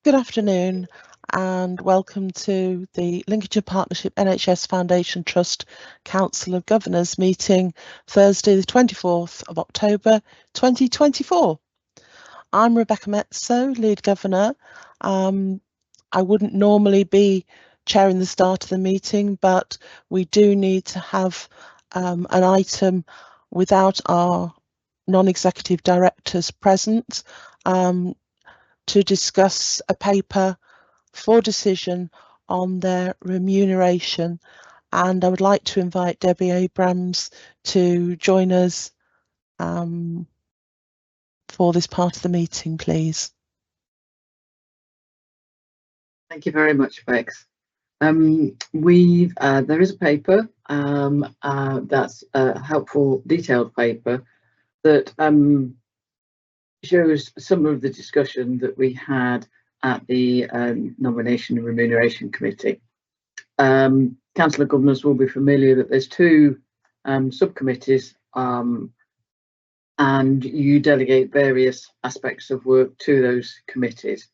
Good afternoon and welcome to the Lincolnshire Partnership NHS Foundation Trust Council of Governors meeting Thursday the 24th of October 2024. I'm Rebecca Metso, Lead Governor. I wouldn't normally be chairing the start of the meeting, but we do need to have an item without our non-executive directors present to discuss a paper for decision on their remuneration, and I would like to invite Debbie Abrams to join us for this part of the meeting, please. Thank you very much, Bex. There is a paper that's a helpful, detailed paper that shows some of the discussion that we had at the Nomination and Remuneration Committee. Council of Governors will be familiar that there's two subcommittees, and you delegate various aspects of work to those committees.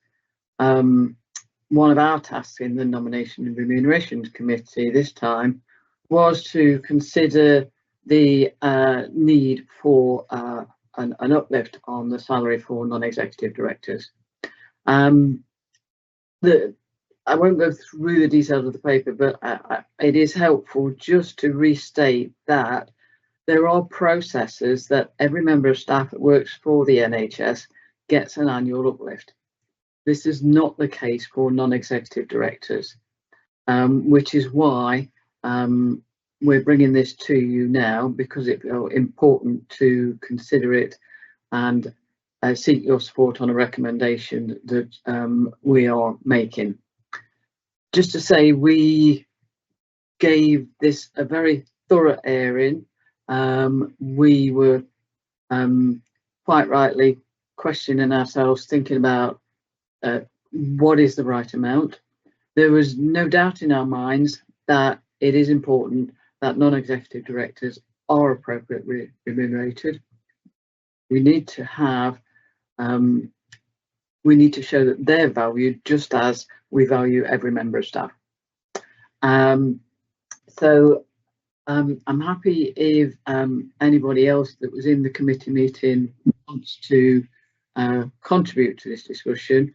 One of our tasks in the Nomination and Remuneration Committee this time was to consider the need for an uplift on the salary for non-executive directors. I won't go through the details of the paper, but it is helpful just to restate that there are processes that every member of staff that works for the NHS gets an annual uplift. This is not the case for non-executive directors, which is why we're bringing this to you now, because it's important to consider it and seek your support on a recommendation that we are making. Just to say, we gave this a very thorough airing. We were quite rightly questioning ourselves, thinking about what is the right amount. There was no doubt in our minds that it is important that non-executive directors are appropriately remunerated. We need to have, we need to show that they're valued just as we value every member of staff. I'm happy if anybody else that was in the committee meeting wants to contribute to this discussion,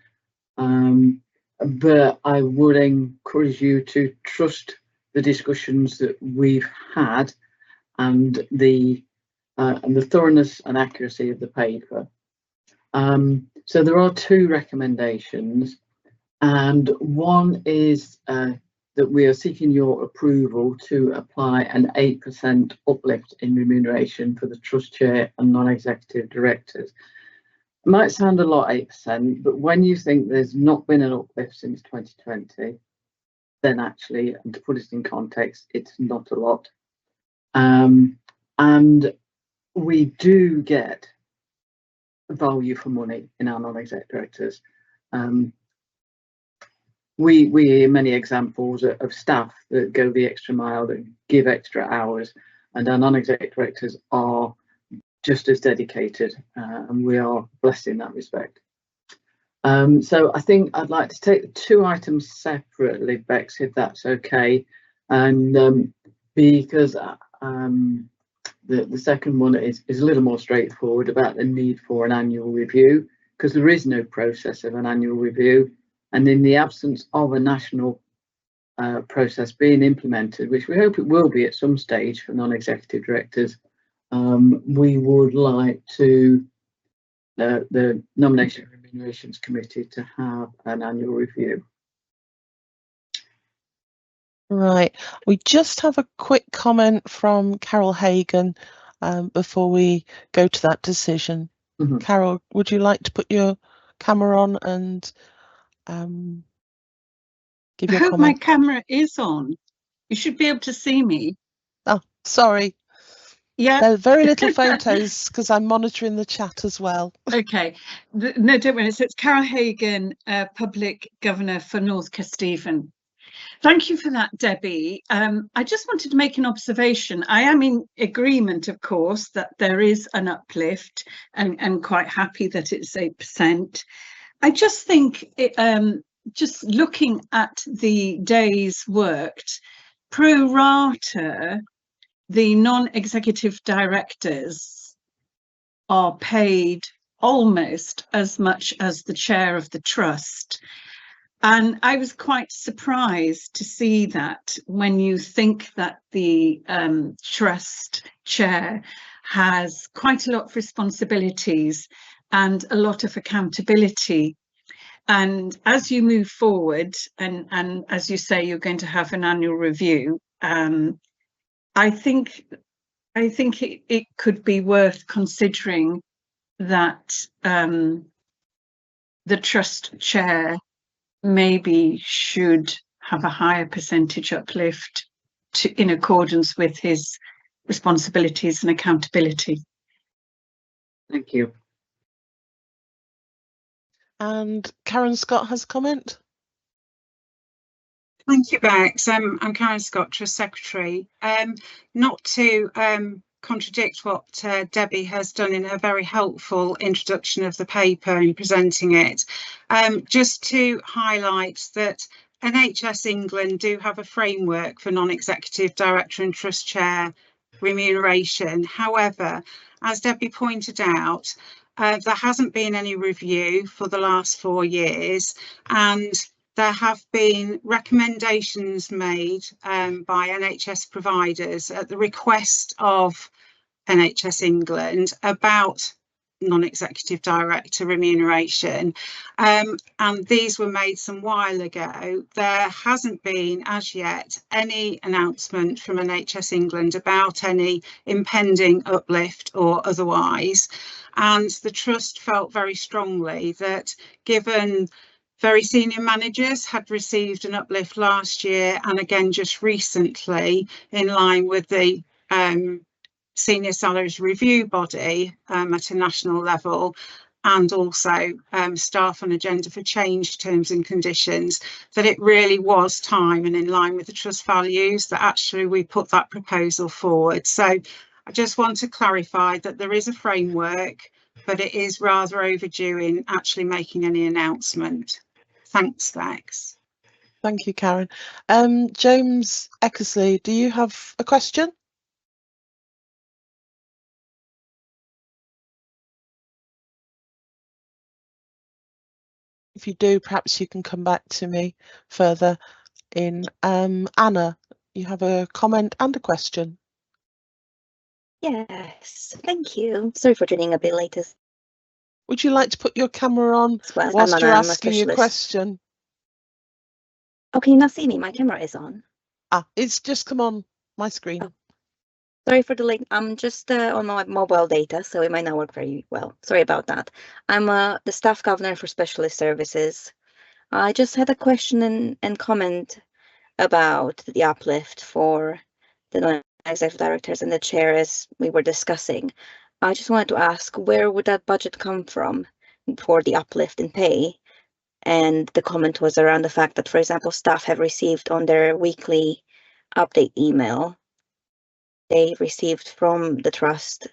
but I would encourage you to trust the discussions that we've had and the thoroughness and accuracy of the paper. So there are two recommendations, and one is that we are seeking your approval to apply an 8% uplift in remuneration for the trust chair and non-executive directors. It might sound a lot, 8%, but when you think there's not been an uplift since 2020, then actually, and to put it in context, it's not a lot. And we do get value for money in our non-exec directors. We hear many examples of staff that go the extra mile, that give extra hours, and our non-exec directors are just as dedicated, and we are blessed in that respect. So I think I'd like to take the two items separately, Bex, if that's okay, and because the second one is a little more straightforward about the need for an annual review, because there is no process of an annual review, and in the absence of a national process being implemented, which we hope it will be at some stage for non-executive directors, we would like to the Nomination and Remunerations Committee to have an annual review. Right, we just have a quick comment from Carol Hagan before we go to that decision. Mm-hmm. Carol, would you like to put your camera on and give your comment? I hope my camera is on. You should be able to see me. Oh, sorry. Yeah, there are very little photos because I'm monitoring the chat as well. Okay, no, don't worry. So it's Carol Hagan, Public Governor for North Kesteven. Thank you for that, Debbie. I just wanted to make an observation. I am in agreement, of course, that there is an uplift and quite happy that it's 8%. I just think, just looking at the days worked, pro rata, the non-executive directors are paid almost as much as the chair of the trust. And I was quite surprised to see that, when you think that the trust chair has quite a lot of responsibilities and a lot of accountability. And as you move forward, and as you say, you're going to have an annual review, I think it could be worth considering that the trust chair maybe should have a higher percentage uplift in accordance with his responsibilities and accountability. Thank you. And Karen Scott has a comment. Thank you, Bex. I'm Karen Scott, Trust Secretary. Not to contradict what Debbie has done in her very helpful introduction of the paper and presenting it, just to highlight that NHS England do have a framework for non-executive director and trust chair remuneration. However, as Debbie pointed out, there hasn't been any review for the last 4 years, and there have been recommendations made by NHS providers at the request of NHS England about non-executive director remuneration, and these were made some while ago. There hasn't been as yet any announcement from NHS England about any impending uplift or otherwise, and the Trust felt very strongly that, given very senior managers had received an uplift last year and again just recently, in line with the senior salaries review body at a national level, and also staff on agenda for change terms and conditions, that it really was time, and in line with the Trust values, that actually we put that proposal forward. So I just want to clarify that there is a framework, but it is rather overdue in actually making any announcement. Thanks, Bex. Thank you, Karen. James Eckersley, do you have a question? If you do, perhaps you can come back to me further in. Anna, you have a comment and a question. Yes, thank you. Sorry for joining a bit later. Would you like to put your camera on Well, whilst you're I'm a asking your specialist. question? Oh, can you not see me? My camera is on. Ah, it's just come on my screen. Oh. Sorry for the late. I'm just on my mobile data, so it might not work very well. Sorry about that. I'm the staff governor for specialist services. I just had a question and comment about the uplift for the non-executive directors and the chair, as we were discussing. I just wanted to ask, where would that budget come from for the uplift in pay? And the comment was around the fact that, for example, staff have received on their weekly update email, they received from the Trust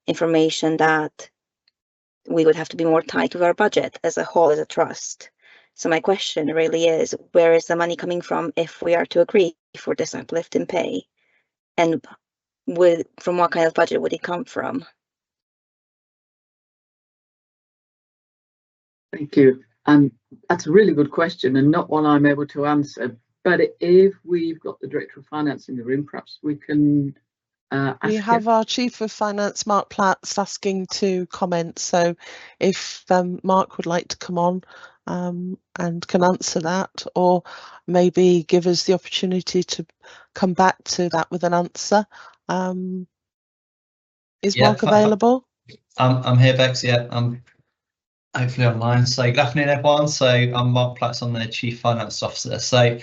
information that we would have to be more tight with our budget as a whole, as a Trust. So my question really is, where is the money coming from if we are to agree for this uplift in pay? And from what kind of budget would it come from? Thank you. That's a really good question, and not one I'm able to answer. But if we've got the Director of Finance in the room, perhaps we can ask We have our Chief of Finance, Mark Platts, asking to comment. So if Mark would like to come on and can answer that, or maybe give us the opportunity to come back to that with an answer. Is Mark available? I'm here, Bex. Yeah, I'm hopefully online. So good afternoon, everyone. So I'm Mark Platts, I'm the Chief Finance Officer. So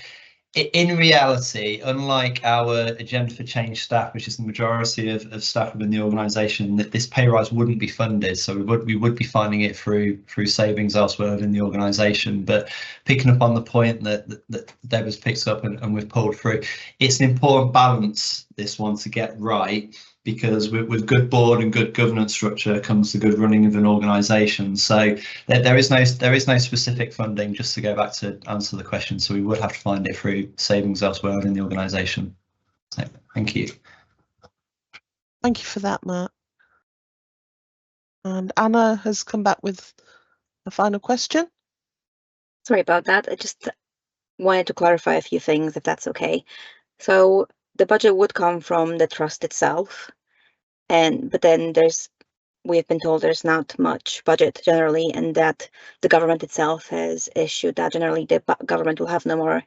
in reality, unlike our Agenda for Change staff, which is the majority of staff within the organisation, that this pay rise wouldn't be funded. So we would be finding it through savings elsewhere within the organisation. But picking up on the point that Deb has picked up and we've pulled through, it's an important balance this one to get right, because with good board and good governance structure comes the good running of an organisation. So there is no specific funding, just to go back to answer the question. So we would have to find it through savings elsewhere in the organisation. So thank you. Thank you for that, Mark. And Anna has come back with a final question. Sorry about that. I just wanted to clarify a few things, if that's okay. So the budget would come from the trust itself, but then we've been told there's not much budget generally, and that the government itself has issued that generally the government will have no more.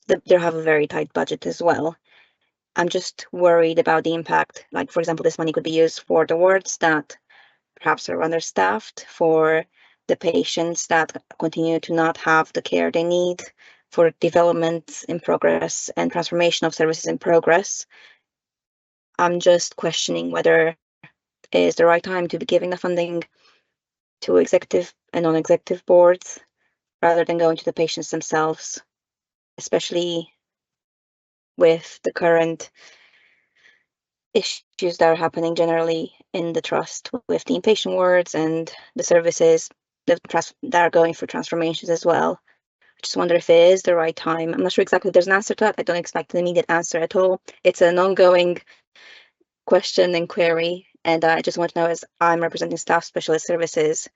They'll have a very tight budget as well. I'm just worried about the impact. Like, for example, this money could be used for the wards that perhaps are understaffed, for the patients that continue to not have the care they need, for development in progress and transformation of services in progress. I'm just questioning whether it is the right time to be giving the funding to executive and non-executive boards rather than going to the patients themselves, especially with the current issues that are happening generally in the trust with the inpatient wards and the services that are going through transformations as well. I just wonder if it is the right time. I'm not sure exactly if there's an answer to that. I don't expect an immediate answer at all. It's an ongoing question and query, and I just want to know, as I'm representing staff specialist services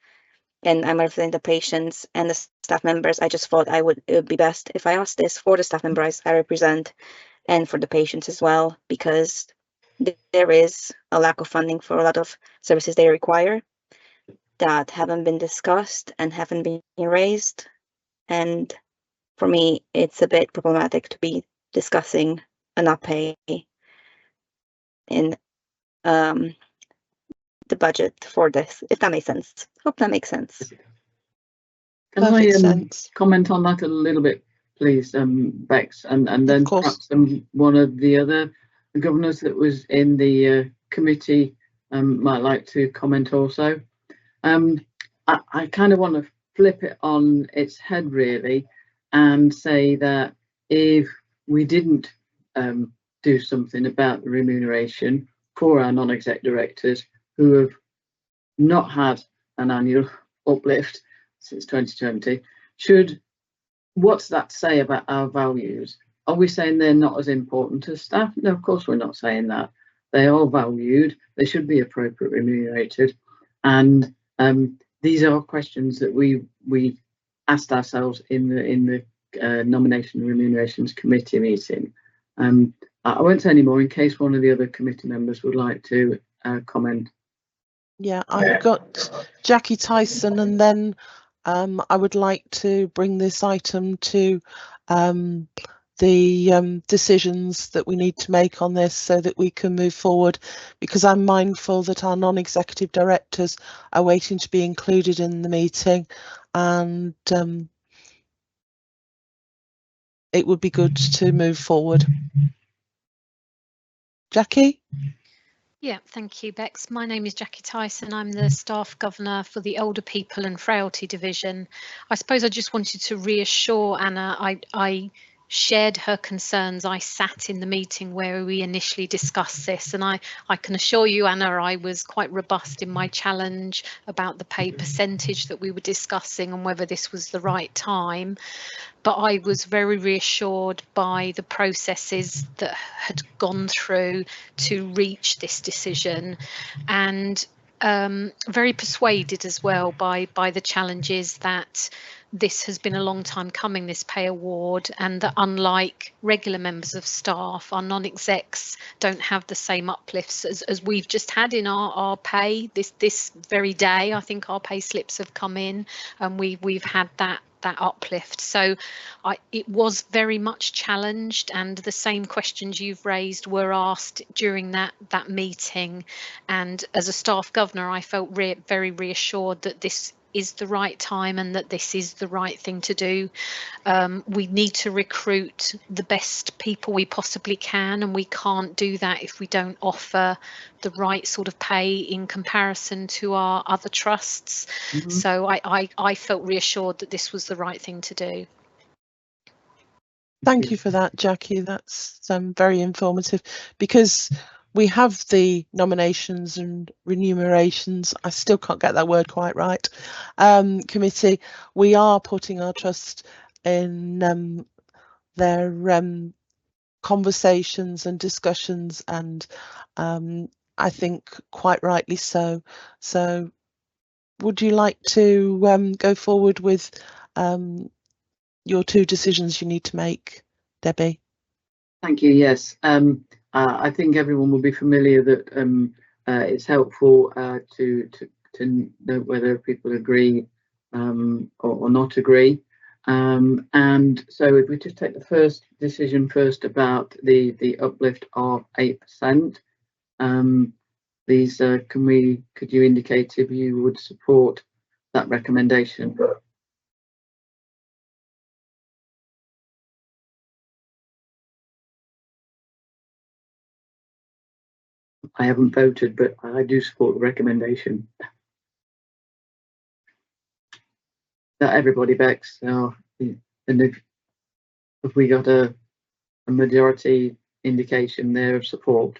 and I'm representing the patients and the staff members, I just thought it would be best if I asked this for the staff members I represent and for the patients as well, because there is a lack of funding for a lot of services they require that haven't been discussed and haven't been raised. And for me, it's a bit problematic to be discussing a not pay in the budget for this, if that makes sense. Hope that makes sense. Can I Perfect sense. comment on that a little bit, please, Bex, and then Of course. perhaps one of the other governors that was in the committee might like to comment also. I kind of want to flip it on its head, really, and say that if we didn't do something about the remuneration for our non-exec directors who have not had an annual uplift since 2020, what's that say about our values? Are we saying they're not as important as staff? No, of course we're not saying that. They are valued, they should be appropriately remunerated, and these are questions that we asked ourselves in the nomination and remunerations committee meeting. I won't say any more in case one of the other committee members would like to comment. Yeah, I've got Jackie Tyson, and then I would like to bring this item to the decisions that we need to make on this so that we can move forward, because I'm mindful that our non-executive directors are waiting to be included in the meeting, and it would be good to move forward. Jackie? Yeah, thank you, Bex. My name is Jackie Tyson. I'm the staff governor for the Older People and Frailty Division. I suppose I just wanted to reassure Anna, I shared her concerns. I sat in the meeting where we initially discussed this, and I can assure you, Anna, I was quite robust in my challenge about the pay percentage that we were discussing and whether this was the right time. But I was very reassured by the processes that had gone through to reach this decision, and very persuaded as well by the challenges that this has been a long time coming, this pay award, and that unlike regular members of staff, our non-execs don't have the same uplifts as we've just had in our pay. This very day, I think our pay slips have come in, and we've had that uplift. So it was very much challenged, and the same questions you've raised were asked during that meeting. And as a staff governor, I felt very reassured that this is the right time and that this is the right thing to do. We need to recruit the best people we possibly can, and we can't do that if we don't offer the right sort of pay in comparison to our other trusts. Mm-hmm. So I felt reassured that this was the right thing to do. Thank you for that, Jackie. That's very informative, because we have the nominations and remunerations, I still can't get that word quite right, committee. We are putting our trust in their conversations and discussions, and I think quite rightly so. So would you like to go forward with your two decisions you need to make, Debbie? Thank you. Yes, I think everyone will be familiar that it's helpful to know whether people agree or not agree. And so if we just take the first decision first about the uplift of 8%, these could you indicate if you would support that recommendation? I haven't voted, but I do support the recommendation. That everybody backs. So, and if we got a majority indication there of support?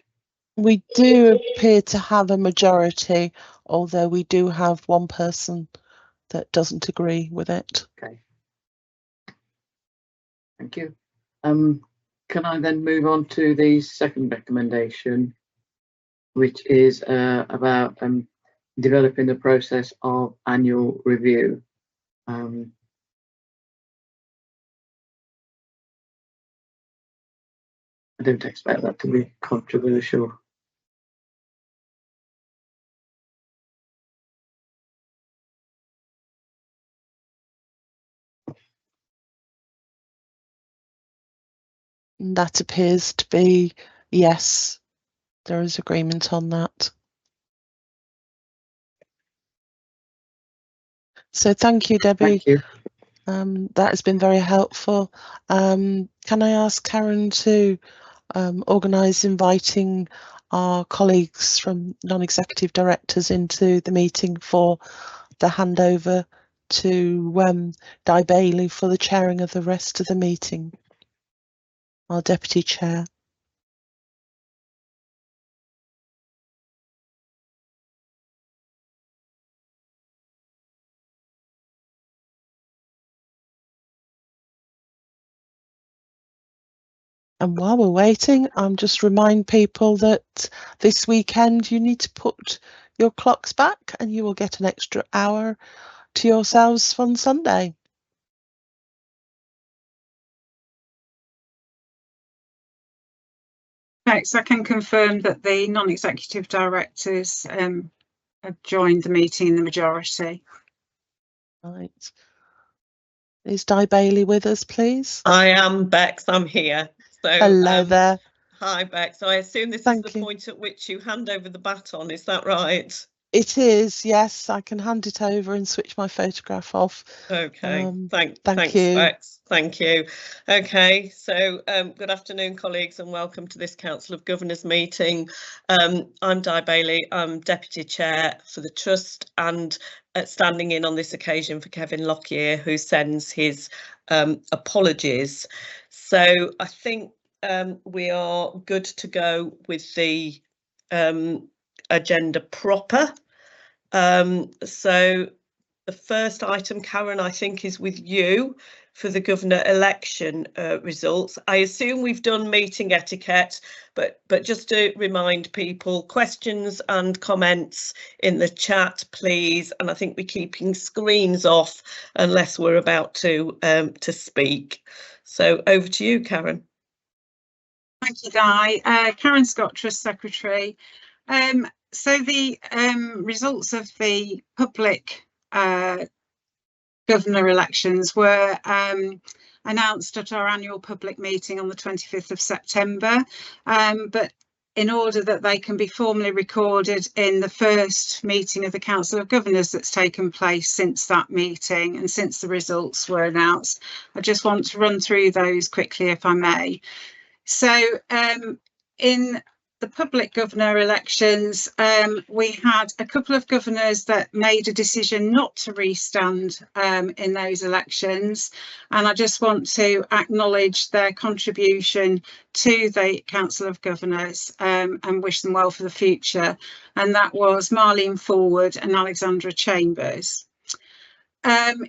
We do appear to have a majority, although we do have one person that doesn't agree with it. Okay. Thank you. Can I then move on to the second recommendation, which is about developing the process of annual review. I don't expect that to be controversial. And that appears to be yes, there is agreement on that. So thank you, Debbie. Thank you. That has been very helpful. Can I ask Karen to organise inviting our colleagues from non-executive directors into the meeting for the handover to Di Bailey for the chairing of the rest of the meeting, our deputy chair. And while we're waiting, I'm just remind people that this weekend you need to put your clocks back and you will get an extra hour to yourselves on Sunday. Next, I can confirm that the non-executive directors have joined the meeting in the majority. Right. Is Di Bailey with us, please? I am, Bex. I'm here. So hello there. Hi, Bex. So I assume this is the point at which you hand over the baton. Is that right? It is, yes. I can hand it over and switch my photograph off. Okay. Thanks, you, Bex. Thank you. Okay. So good afternoon, colleagues, and welcome to this Council of Governors meeting. I'm Di Bailey. I'm Deputy Chair for the Trust and standing in on this occasion for Kevin Lockyer, who sends his apologies. So I think we are good to go with the agenda proper. So the first item, Karen, I think is with you for the governor election results. I assume we've done meeting etiquette, but just to remind people, questions and comments in the chat, please. And I think we're keeping screens off unless we're about to speak. So over to you, Karen. Thank you, Di. Karen Scott, Trust Secretary. So the results of the public governor elections were announced at our annual public meeting on the 25th of September, but in order that they can be formally recorded in the first meeting of the Council of Governors that's taken place since that meeting and since the results were announced, I just want to run through those quickly if I may. So in the public governor elections, we had a couple of governors that made a decision not to restand in those elections, and I just want to acknowledge their contribution to the Council of Governors and wish them well for the future, and that was Marlene Forward and Alexandra Chambers.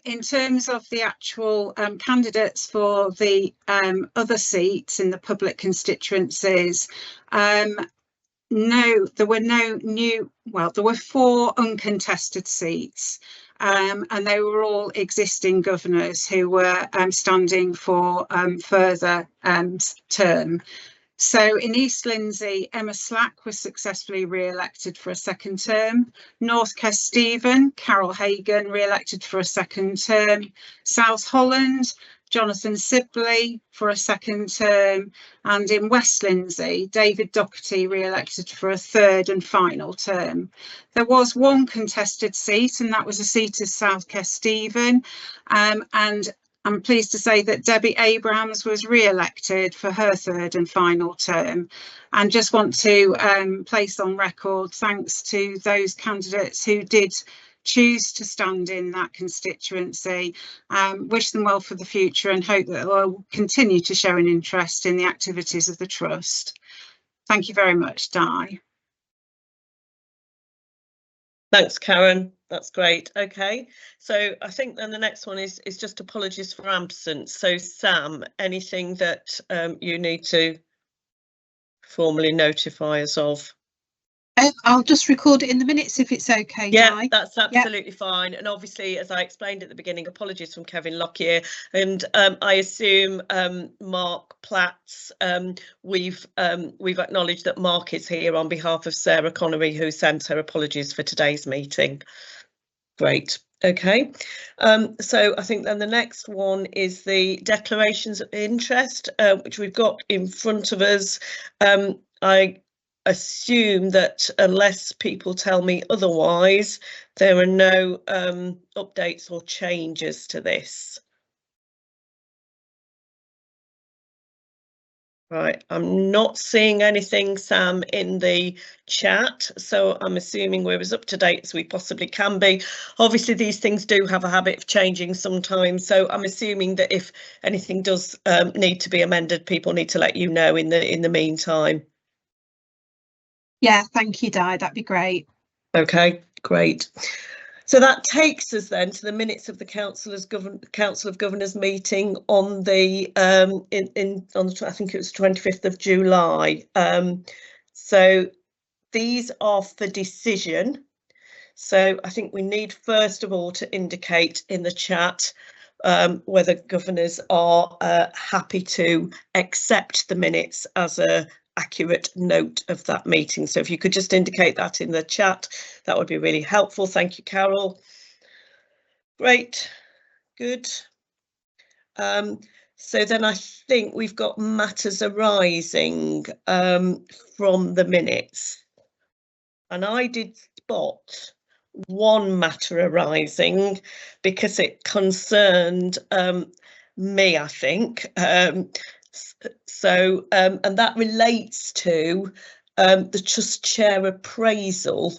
In terms of the actual candidates for the other seats in the public constituencies, no, there were no new, well, there were 4 uncontested seats, and they were all existing governors who were standing for further term. So in East Lindsey, Emma Slack was successfully re-elected for a second term. North Kesteven, Carol Hagan, re-elected for a second term. South Holland, Jonathan Sibley for a second term. And in West Lindsey, David Doherty re-elected for a third and final term. There was 1 contested seat, and that was a seat of South Kesteven. And I'm pleased to say that Debbie Abrahams was re-elected for her third and final term, and just want to place on record thanks to those candidates who did choose to stand in that constituency. Wish them well for the future and hope that they'll continue to show an interest in the activities of the Trust. Thank you very much, Di. Thanks, Karen. That's great. Okay, so I think then the next one is just apologies for absence. So Sam, anything that you need to formally notify us of? I'll just record it in the minutes if it's okay, Yeah, Di. that's absolutely fine. And obviously, as I explained at the beginning, apologies from Kevin Lockyer. And I assume Mark Platts, we've acknowledged that Mark is here on behalf of Sarah Connery, who sent her apologies for today's meeting. Great. Okay, so I think then the next one is the declarations of interest, which we've got in front of us. I assume that unless people tell me otherwise, there are no updates or changes to this. Right, I'm not seeing anything, Sam, in the chat, so I'm assuming we're as up to date as we possibly can be. Obviously, these things do have a habit of changing sometimes, so I'm assuming that if anything does need to be amended, people need to let you know in the meantime. Yeah, thank you, Di. That'd be great. Okay, great. So that takes us then to the minutes of the Council of Governors meeting on the I think it was 25th of July. So these are for decision. So I think we need first of all to indicate in the chat whether governors are happy to accept the minutes as a accurate note of that meeting. So if you could just indicate that in the chat, that would be really helpful. Thank you, Carol. Great, good. So then I think we've got matters arising from the minutes, and I did spot one matter arising because it concerned me, I think. So and that relates to the Trust Chair appraisal.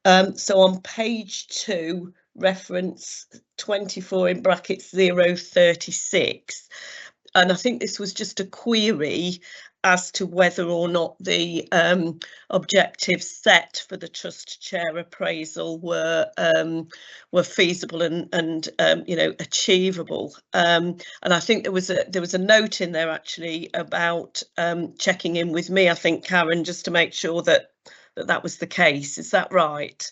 So on page 2, reference 24 in brackets 036, and I think this was just a query as to whether or not the objectives set for the Trust Chair appraisal were feasible and you know, achievable. And I think there was a note in there actually about checking in with me, I think, Karen, just to make sure that that was the case. Is that right?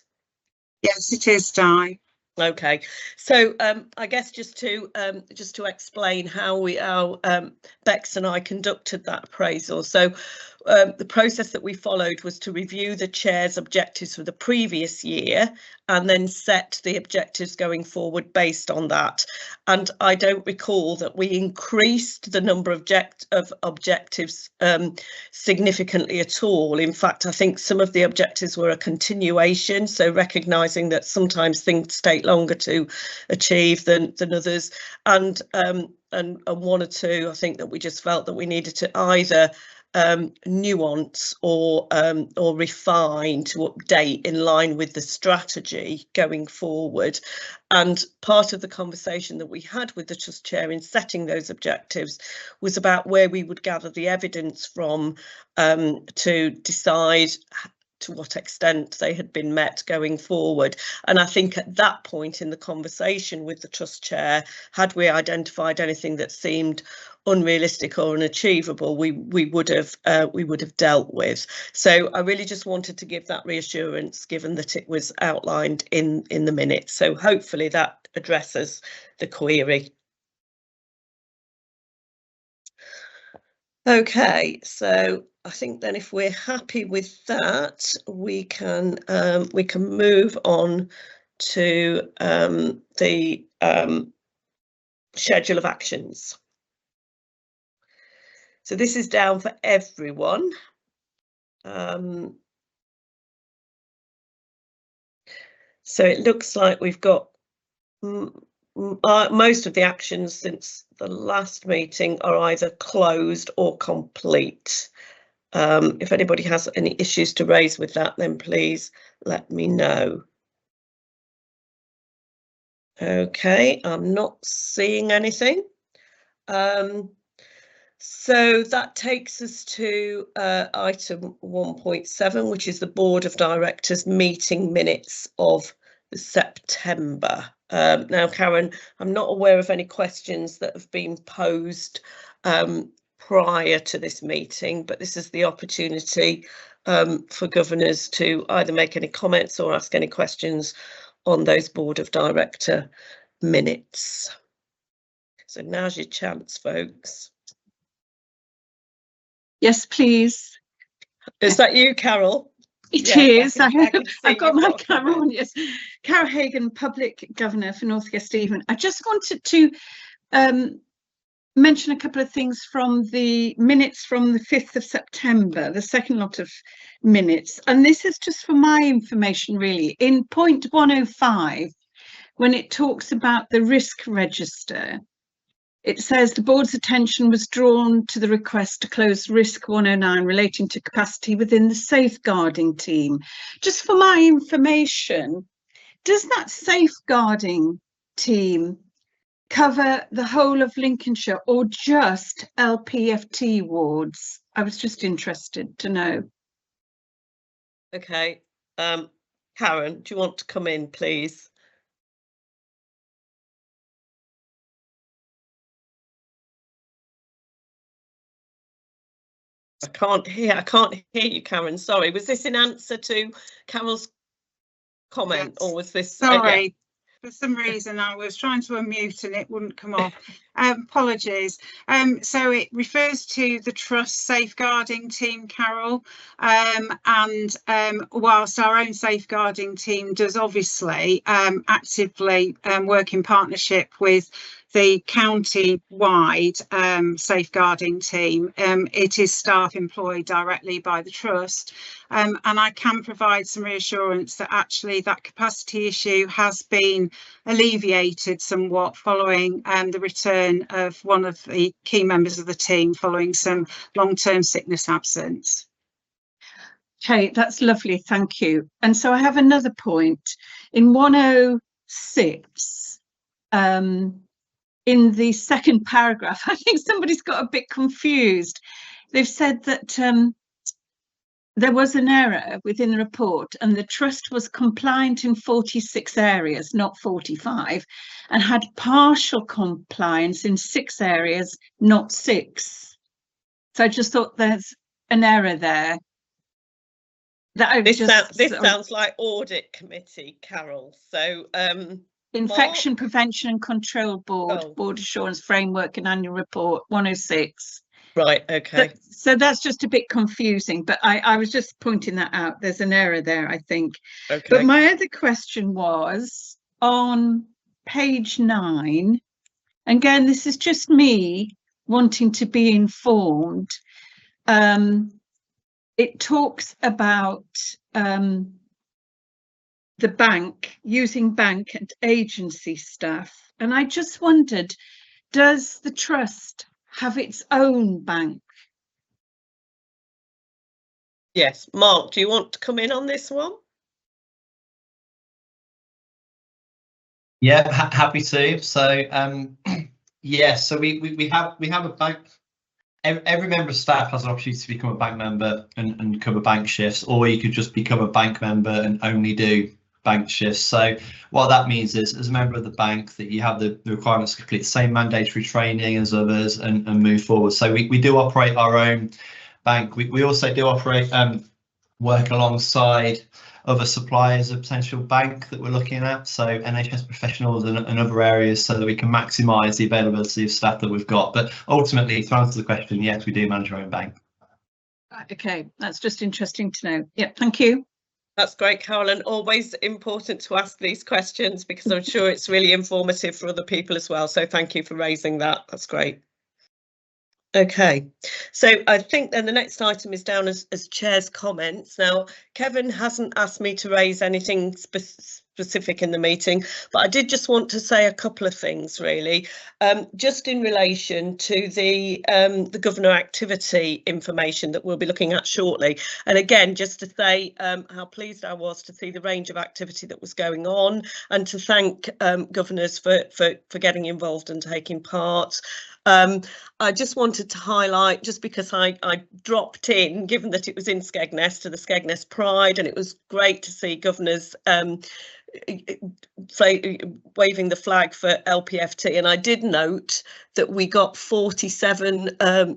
Yes, it is, Di. Okay, so I guess just to explain how Bex and I conducted that appraisal. So the process that we followed was to review the chair's objectives for the previous year and then set the objectives going forward based on that. And I don't recall that we increased the number of objectives significantly at all. In fact, I think some of the objectives were a continuation, so recognising that sometimes things take longer to achieve than others, and one or two I think that we just felt that we needed to either nuance or refine to update in line with the strategy going forward. And part of the conversation that we had with the Trust Chair in setting those objectives was about where we would gather the evidence from to decide to what extent they had been met going forward. And I think at that point in the conversation with the Trust Chair, had we identified anything that seemed unrealistic or unachievable, we would have dealt with. So I really just wanted to give that reassurance, given that it was outlined in the minutes. So hopefully that addresses the query. Okay, so I think then if we're happy with that, we can move on to the schedule of actions. So this is down for everyone. So it looks like we've got most of the actions since the last meeting are either closed or complete. If anybody has any issues to raise with that, then please let me know. Okay, I'm not seeing anything. So that takes us to item 1.7, which is the Board of Directors meeting minutes of September. Now, Karen, I'm not aware of any questions that have been posed prior to this meeting, but this is the opportunity for governors to either make any comments or ask any questions on those Board of Director minutes. So now's your chance, folks. Yes, please. Is that you, Carol? It is. I've got my camera on, yes. Carol Hagan, Public Governor for North Kesteven. I just wanted to mention a couple of things from the minutes from the 5th of September, the second lot of minutes. And this is just for my information, really. In point 105, when it talks about the risk register, it says the board's attention was drawn to the request to close risk 109 relating to capacity within the safeguarding team. Just for my information, does that safeguarding team cover the whole of Lincolnshire or just LPFT wards? I was just interested to know. Okay, Karen, do you want to come in, please? I can't hear you, Karen. Sorry. Was this in answer to Carol's comment, or was this? Sorry. Yeah. For some reason I was trying to unmute and it wouldn't come off. Apologies. So it refers to the Trust safeguarding team, Carol, and whilst our own safeguarding team does obviously actively work in partnership with the county-wide safeguarding team, it is staff employed directly by the Trust, and I can provide some reassurance that actually that capacity issue has been alleviated somewhat following the return of one of the key members of the team following some long-term sickness absence. Okay, that's lovely, thank you. And so I have another point. In 106, in the second paragraph, I think somebody's got a bit confused. They've said that there was an error within the report and the Trust was compliant in 46 areas, not 45, and had partial compliance in 6 areas, not 6. So I just thought there's an error there. This sounds like audit committee, Carol. So Infection Prevention and Control Board, Board Assurance Framework and Annual Report 106. Right, okay. So that's just a bit confusing, but I was just pointing that out. There's an error there, I think. Okay. But my other question was on page 9. Again, this is just me wanting to be informed. It talks about the bank, using bank and agency staff. And I just wondered, does the Trust have its own bank? Yes, Mark, do you want to come in on this one? Yeah, happy to. So yeah, so we have a bank. Every member of staff has an opportunity to become a bank member and cover bank shifts, or you could just become a bank member and only do bank shifts. So what that means is, as a member of the bank, that you have the requirements to complete the same mandatory training as others and move forward. So we do operate our own bank. We also do operate work alongside other suppliers of potential bank that we're looking at, so NHS professionals and other areas, so that we can maximise the availability of staff that we've got. But ultimately, to answer the question, yes, we do manage our own bank. Okay, that's just interesting to know. Yeah, thank you. That's great, Carolyn. Always important to ask these questions because I'm sure it's really informative for other people as well. So thank you for raising that. That's great. Okay, so I think then the next item is down as Chair's comments. Now, Kevin hasn't asked me to raise anything specific in the meeting, but I did just want to say a couple of things really, just in relation to the governor activity information that we'll be looking at shortly. And again, just to say how pleased I was to see the range of activity that was going on, and to thank governors for getting involved and taking part. I just wanted to highlight, just because I dropped in, given that it was in Skegness, to the Skegness Pride, and it was great to see governors waving the flag for LPFT, and I did note that we got 47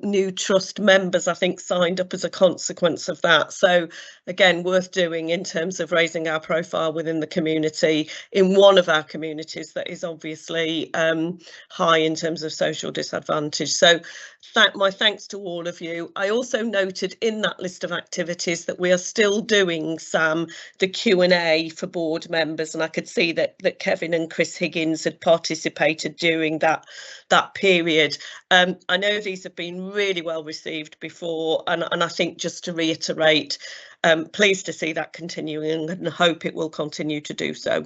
new trust members, I think, signed up as a consequence of that. So again, worth doing in terms of raising our profile within the community, in one of our communities that is obviously high in terms of social disadvantage. So my thanks to all of you. I also noted in that list of activities that we are still doing, Sam, the Q&A for board members, and I could see that Kevin and Chris Higgins had participated during that period. I know these have been really well received before, and I think, just to reiterate, pleased to see that continuing and hope it will continue to do so.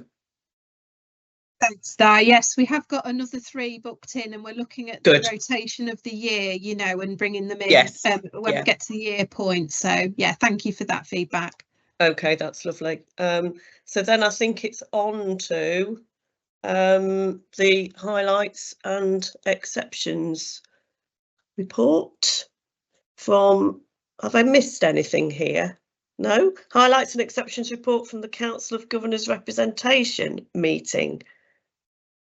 Thanks, Di. Yes, we have got another 3 booked in, and we're looking at the rotation of the year, you know, and bringing them in when we get to the year point. So yeah, thank you for that feedback. Okay, that's lovely. So then I think it's on to the highlights and exceptions report from, have I missed anything here? No? Highlights and exceptions report from the Council of Governors Representation meeting.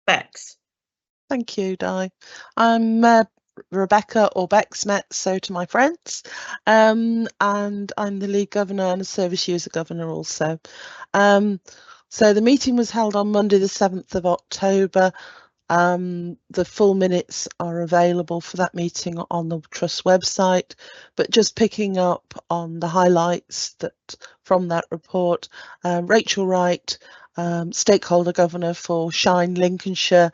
Bex. Thank you, Di. I'm Rebecca, or Bex Metso to my friends, and I'm the lead governor and a service user governor also. So the meeting was held on Monday the 7th of October. The full minutes are available for that meeting on the Trust website, but just picking up on the highlights from that report, Rachel Wright, stakeholder governor for Shine Lincolnshire,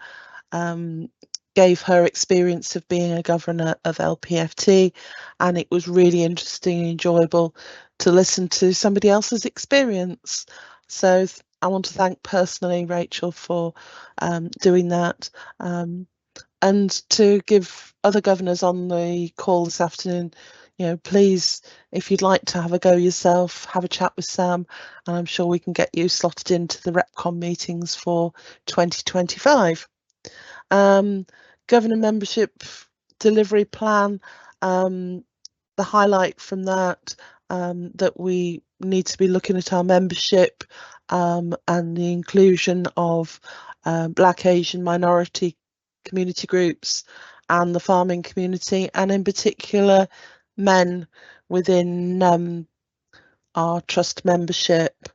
gave her experience of being a governor of LPFT, and it was really interesting and enjoyable to listen to somebody else's experience. So I want to thank personally Rachel for doing that, and to give other governors on the call this afternoon, you know, please, if you'd like to have a go yourself, have a chat with Sam, and I'm sure we can get you slotted into the RepCon meetings for 2025. Governor membership delivery plan, the highlight from that we need to be looking at our membership and the inclusion of Black, Asian, minority community groups and the farming community, and in particular men within our trust membership.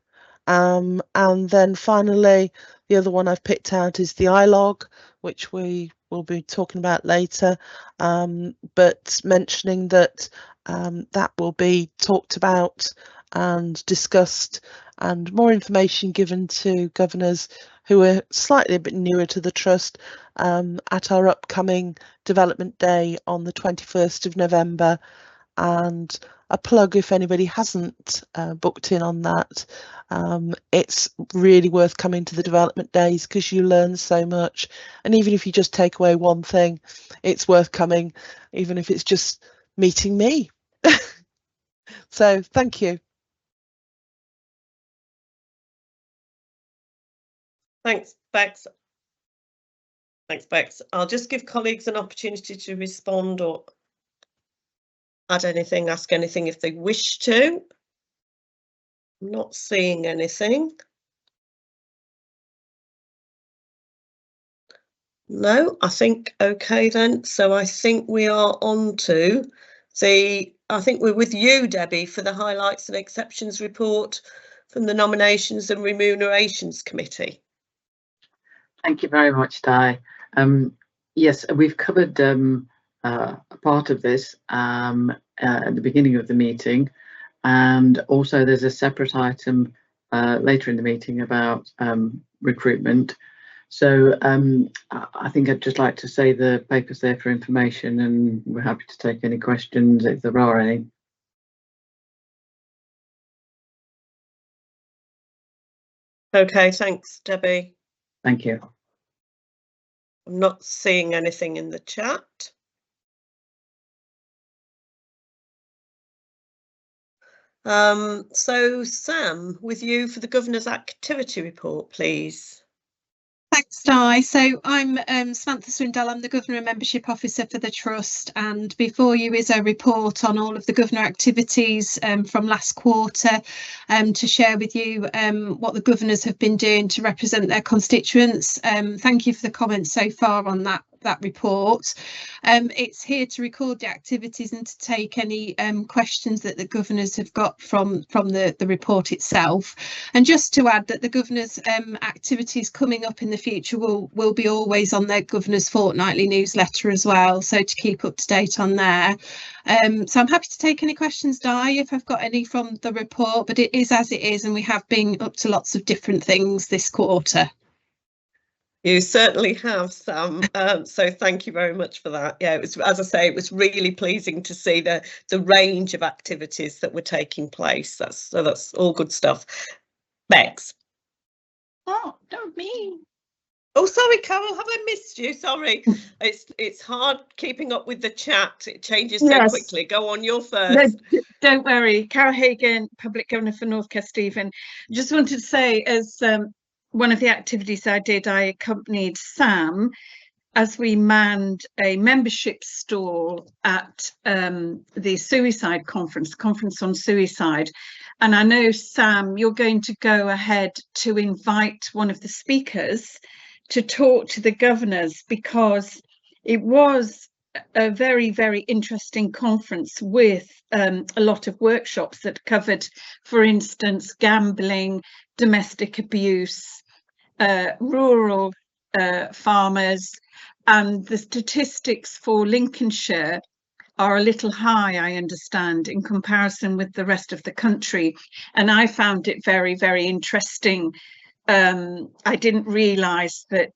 And then finally, the other one I've picked out is the iLog, which we will be talking about later, but mentioning that that will be talked about and discussed, and more information given to governors who are slightly a bit newer to the Trust at our upcoming Development Day on the 21st of November. And a plug, if anybody hasn't booked in on that, it's really worth coming to the development days because you learn so much, and even if you just take away one thing, it's worth coming, even if it's just meeting me. So thank you. Thanks, Bex. Thanks, Bex. I'll just give colleagues an opportunity to respond or add anything, ask anything if they wish to. I'm not seeing anything. No, I think okay then. So I think we are on to I think we're with you, Debbie, for the highlights and exceptions report from the Nominations and Remunerations Committee. Thank you very much, Di. Yes, we've covered a part of this at the beginning of the meeting, and also there's a separate item later in the meeting about recruitment. So I think I'd just like to say the paper's there for information, and we're happy to take any questions if there are any. Okay, thanks, Debbie. Thank you. I'm not seeing anything in the chat. So Sam, with you for the Governor's Activity Report, please. Thanks, Di. So I'm Samantha Swindell. I'm the Governor and Membership Officer for the Trust, and before you is a report on all of the Governor activities from last quarter to share with you what the Governors have been doing to represent their constituents. Thank you for the comments so far on that report. It's here to record the activities and to take any questions that the Governors have got from the report itself. And just to add that the Governors' activities coming up in the future will be always on their Governor's Fortnightly newsletter as well, so to keep up to date on there. So I'm happy to take any questions, Di, if I've got any from the report, but it is as it is, and we have been up to lots of different things this quarter. You certainly have, Sam. So thank you very much for that. Yeah, it was, as I say, it was really pleasing to see the range of activities that were taking place. That's all good stuff. Bex. Oh, not me. Oh, sorry, Carol, have I missed you? Sorry. It's hard keeping up with the chat. It changes so quickly. Go on, you're first. No, don't worry. Carol Hagan, Public Governor for North Kesteven. Just wanted to say, as one of the activities I did, I accompanied Sam as we manned a membership stall at the suicide conference on suicide. And I know, Sam, you're going to go ahead to invite one of the speakers to talk to the Governors, because it was a very, very interesting conference with a lot of workshops that covered, for instance, gambling, domestic abuse, rural farmers, and the statistics for Lincolnshire are a little high, I understand, in comparison with the rest of the country. And I found it very, very interesting. I didn't realise that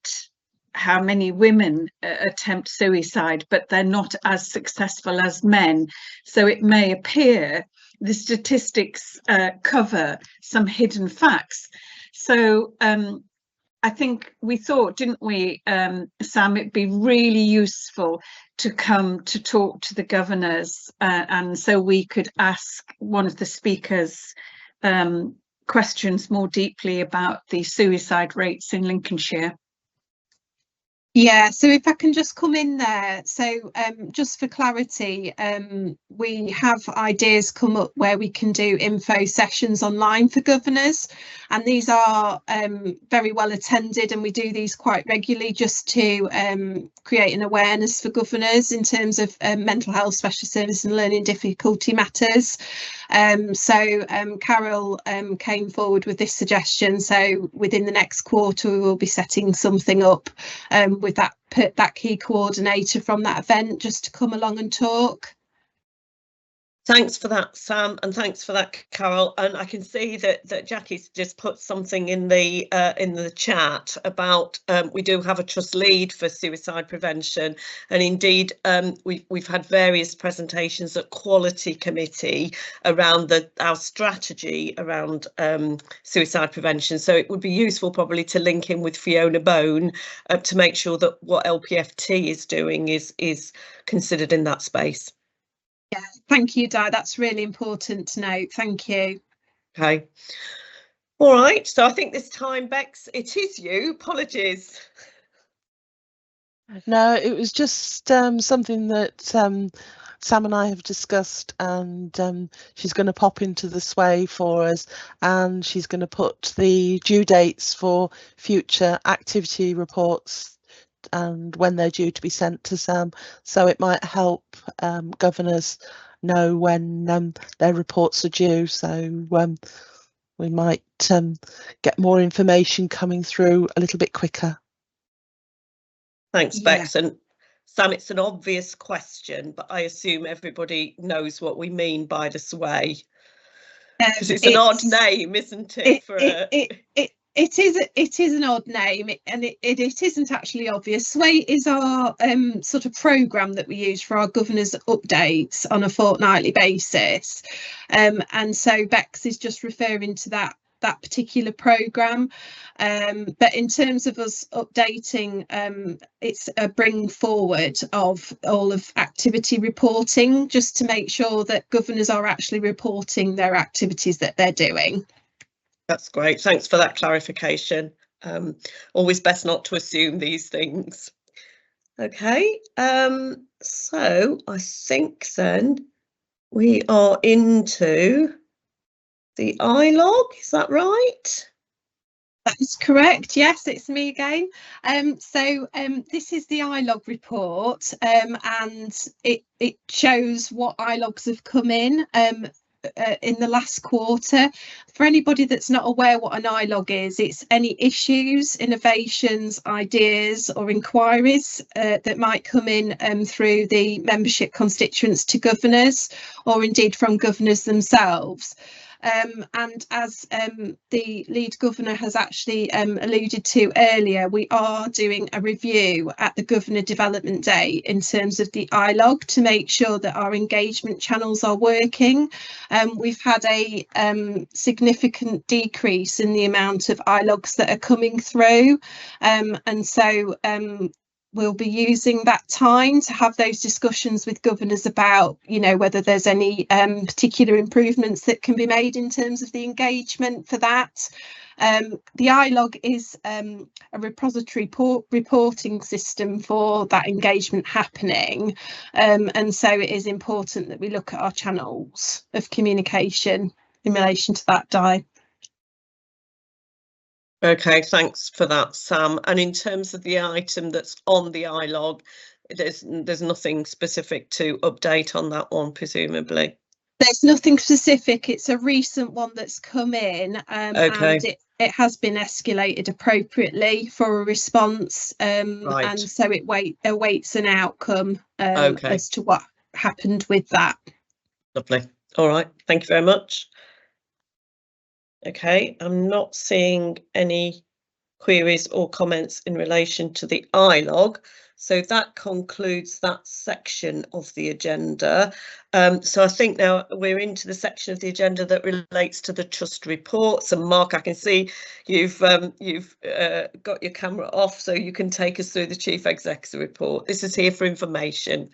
how many women attempt suicide, but they're not as successful as men. So it may appear the statistics cover some hidden facts. So I think we thought, didn't we, Sam, it'd be really useful to come to talk to the Governors, and so we could ask one of the speakers questions more deeply about the suicide rates in Lincolnshire. Yeah, so if I can just come in there. So just for clarity, we have ideas come up where we can do info sessions online for Governors, and these are very well attended, and we do these quite regularly just to create an awareness for Governors in terms of mental health, special service and learning difficulty matters. So Carol came forward with this suggestion, so within the next quarter we will be setting something up with that key coordinator from that event just to come along and talk. Thanks for that, Sam, and thanks for that, Carol. And I can see that Jackie's just put something in the chat about we do have a trust lead for suicide prevention, and indeed we've had various presentations at Quality Committee around our strategy around suicide prevention. So it would be useful probably to link in with Fiona Bone to make sure that what LPFT is doing is considered in that space. Yeah, thank you, Di. That's really important to note. Thank you. Okay. All right. So I think this time, Bex, it is you. Apologies. No, it was just something that Sam and I have discussed, and she's going to pop into the SWAY for us, and she's going to put the due dates for future activity reports and when they're due to be sent to Sam, so it might help governors know when their reports are due. So we might get more information coming through a little bit quicker. Thanks, Bex. And Sam, it's an obvious question, but I assume everybody knows what we mean by the SWAY. Because it's an odd name, isn't it? It is an odd name, and it isn't actually obvious. SWAY is our sort of programme that we use for our governors' updates on a fortnightly basis, and so Bex is just referring to that particular programme, but in terms of us updating, it's a bring forward of all of activity reporting, just to make sure that governors are actually reporting their activities that they're doing. That's great. Thanks for that clarification. Always best not to assume these things. Okay, so I think then we are into the iLog, is that right? That is correct. Yes, it's me again. So this is the iLog report, and it shows what iLogs have come in the last quarter. For anybody that's not aware what an iLog is, it's any issues, innovations, ideas or inquiries that might come in through the membership constituents to governors, or indeed from governors themselves. And as the lead governor has actually alluded to earlier, we are doing a review at the Governor Development Day in terms of the iLog to make sure that our engagement channels are working. We've had a significant decrease in the amount of iLogs that are coming through, and so we'll be using that time to have those discussions with governors about, you know, whether there's any particular improvements that can be made in terms of the engagement for that. The iLog is a repository reporting system for that engagement happening, and so it is important that we look at our channels of communication in relation to that, Di. Okay, thanks for that, Sam. And in terms of the item that's on the iLog, there's nothing specific to update on that one, presumably? There's nothing specific. It's a recent one that's come in, okay. And it has been escalated appropriately for a response, right. And so it awaits an outcome okay. as to what happened with that. Lovely. All right, thank you very much. Okay, I'm not seeing any queries or comments in relation to the iLog, so that concludes that section of the agenda. So I think now we're into the section of the agenda that relates to the trust reports. And Mark, I can see you've got your camera off, so you can take us through the Chief Executive report. This is here for information.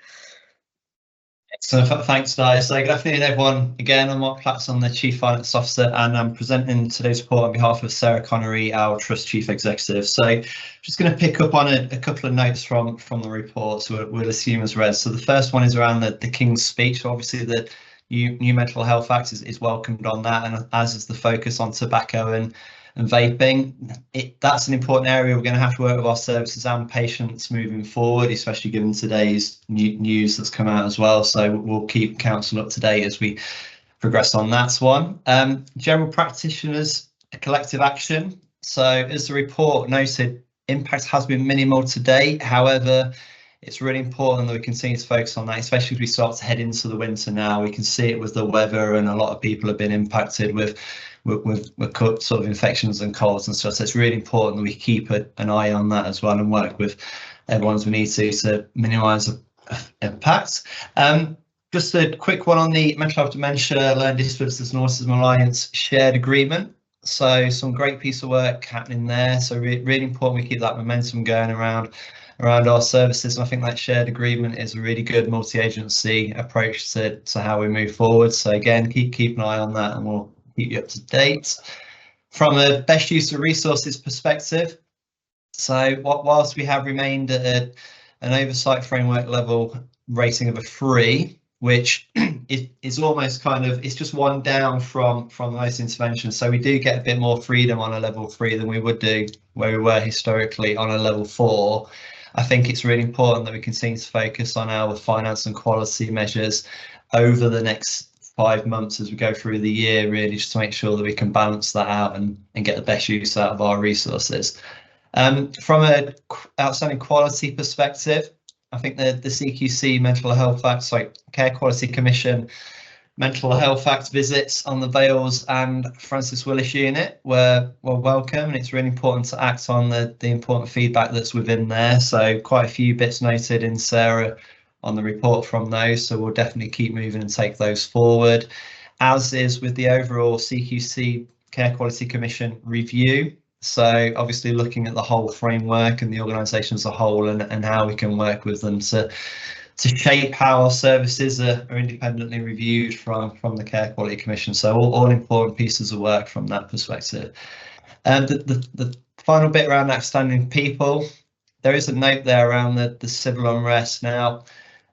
So thanks, Di. So good afternoon, everyone. Again, I'm Mark Platson, the Chief Finance Officer, and I'm presenting today's report on behalf of Sarah Connery, our Trust Chief Executive. So just going to pick up on a couple of notes from the report, so we'll assume as read. So the first one is around the King's Speech. So obviously the new Mental Health Act is welcomed on that, and as is the focus on tobacco and vaping. That's an important area we're going to have to work with our services and patients moving forward, especially given today's news that's come out as well. So we'll keep council up to date as we progress on that one. General practitioners, a collective action. So as the report noted, impact has been minimal to date. However, it's really important that we continue to focus on that, especially as we start to head into the winter now. We can see it with the weather, and a lot of people have been impacted with sort of infections and colds and stuff. So it's really important that we keep an eye on that as well, and work with everyone as we need to minimise impact. Just a quick one on the Mental Health Dementia Learning Disabilities and Autism Alliance shared agreement. So some great piece of work happening there. So really important we keep that momentum going around around our services. And I think that shared agreement is a really good multi-agency approach to how we move forward. So again, keep an eye on that and we'll keep you up to date. From a best use of resources perspective, so whilst we have remained at an oversight framework level rating of a 3, which is almost kind of, it's just one down from most interventions. So we do get a bit more freedom on a level 3 than we would do where we were historically on a level 4. I think it's really important that we continue to focus on our finance and quality measures over the next 5 months as we go through the year, really, just to make sure that we can balance that out and get the best use out of our resources. From an outstanding quality perspective, I think the CQC Mental Health Act, sorry, Care Quality Commission Mental Health Act visits on the Vales and Francis Willis unit were welcome, and it's really important to act on the important feedback that's within there. So quite a few bits noted in Sarah on the report from those, so we'll definitely keep moving and take those forward, as is with the overall CQC Care Quality Commission review. So obviously looking at the whole framework and the organisation as a whole, and how we can work with them to shape how our services are independently reviewed from the Care Quality Commission. So all important pieces of work from that perspective. And the final bit around outstanding people, there is a note there around the civil unrest. Now,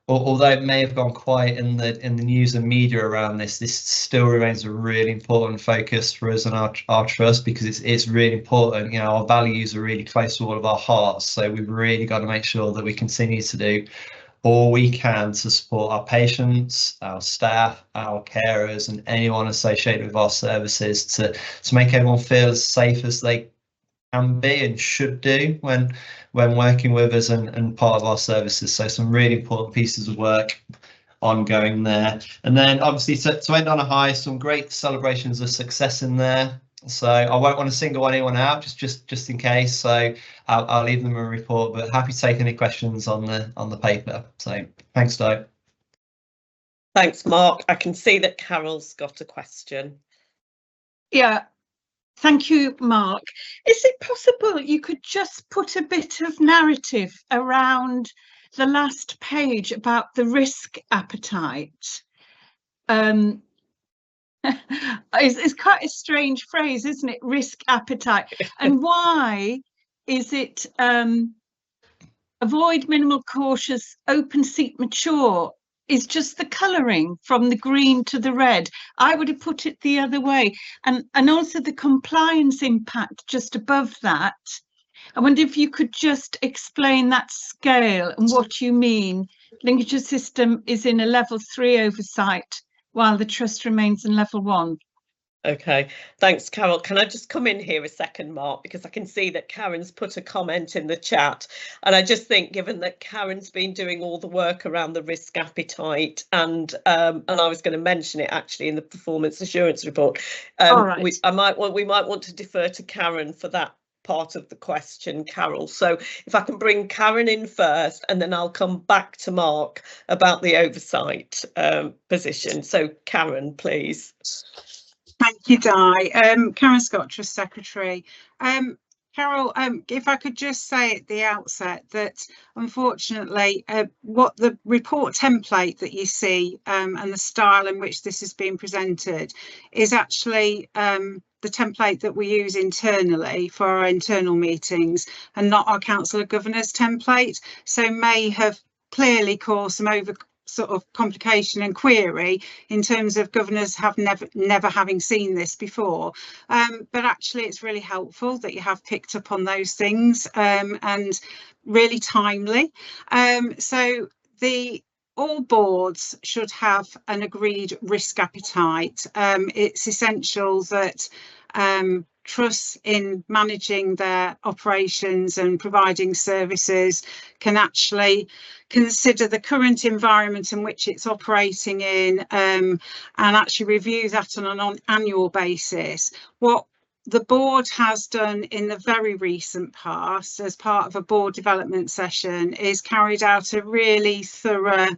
although it may have gone quiet in the news and media around this still remains a really important focus for us and our trust, because it's really important. You know, our values are really close to all of our hearts, so we've really got to make sure that we continue to do all we can to support our patients, our staff, our carers, and anyone associated with our services to make everyone feel as safe as they can be and should do when working with us and part of our services. So some really important pieces of work ongoing there. And then obviously to end on a high, some great celebrations of success in there. So I won't want to single anyone out just in case. So I'll leave them a report, but happy to take any questions on the paper. So thanks, Di. Thanks, Mark. I can see that Carol's got a question. Yeah. Thank you, Mark. Is it possible you could just put a bit of narrative around the last page about the risk appetite? It's quite a strange phrase, isn't it? Risk appetite. And why is it avoid minimal cautious, open seat mature? Is just the colouring from the green to the red. I would have put it the other way. And also the compliance impact just above that. I wonder if you could just explain that scale and what you mean. Lincolnshire system is in a level 3 oversight while the trust remains in level 1. Okay, thanks, Carol. Can I just come in here a second, Mark, because I can see that Karen's put a comment in the chat, and I just think, given that Karen's been doing all the work around the risk appetite, and I was going to mention it actually in the performance assurance report. Right. We might want to defer to Karen for that part of the question, Carol. So if I can bring Karen in first, and then I'll come back to Mark about the oversight position. So Karen, please. Thank you, Di. Karen Scott, Trust Secretary. Carol, if I could just say at the outset that unfortunately what the report template that you see and the style in which this has been presented is actually the template that we use internally for our internal meetings and not our Council of Governors template, so may have clearly caused some sort of complication and query in terms of governors have never having seen this before, but actually it's really helpful that you have picked up on those things and really timely. So all boards should have an agreed risk appetite. It's essential that trusts in managing their operations and providing services can actually consider the current environment in which it's operating in and actually review that on an annual basis. What the board has done in the very recent past as part of a board development session is carried out a really thorough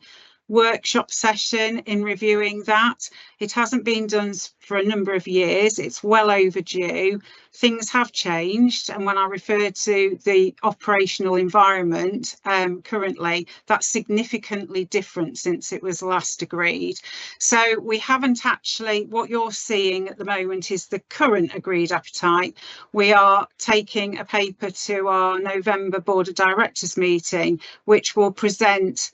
workshop session in reviewing that. It hasn't been done for a number of years. It's well overdue. Things have changed, and when I refer to the operational environment currently, that's significantly different since it was last agreed. So we haven't actually, what you're seeing at the moment is the current agreed appetite. We are taking a paper to our November Board of Directors meeting, which will present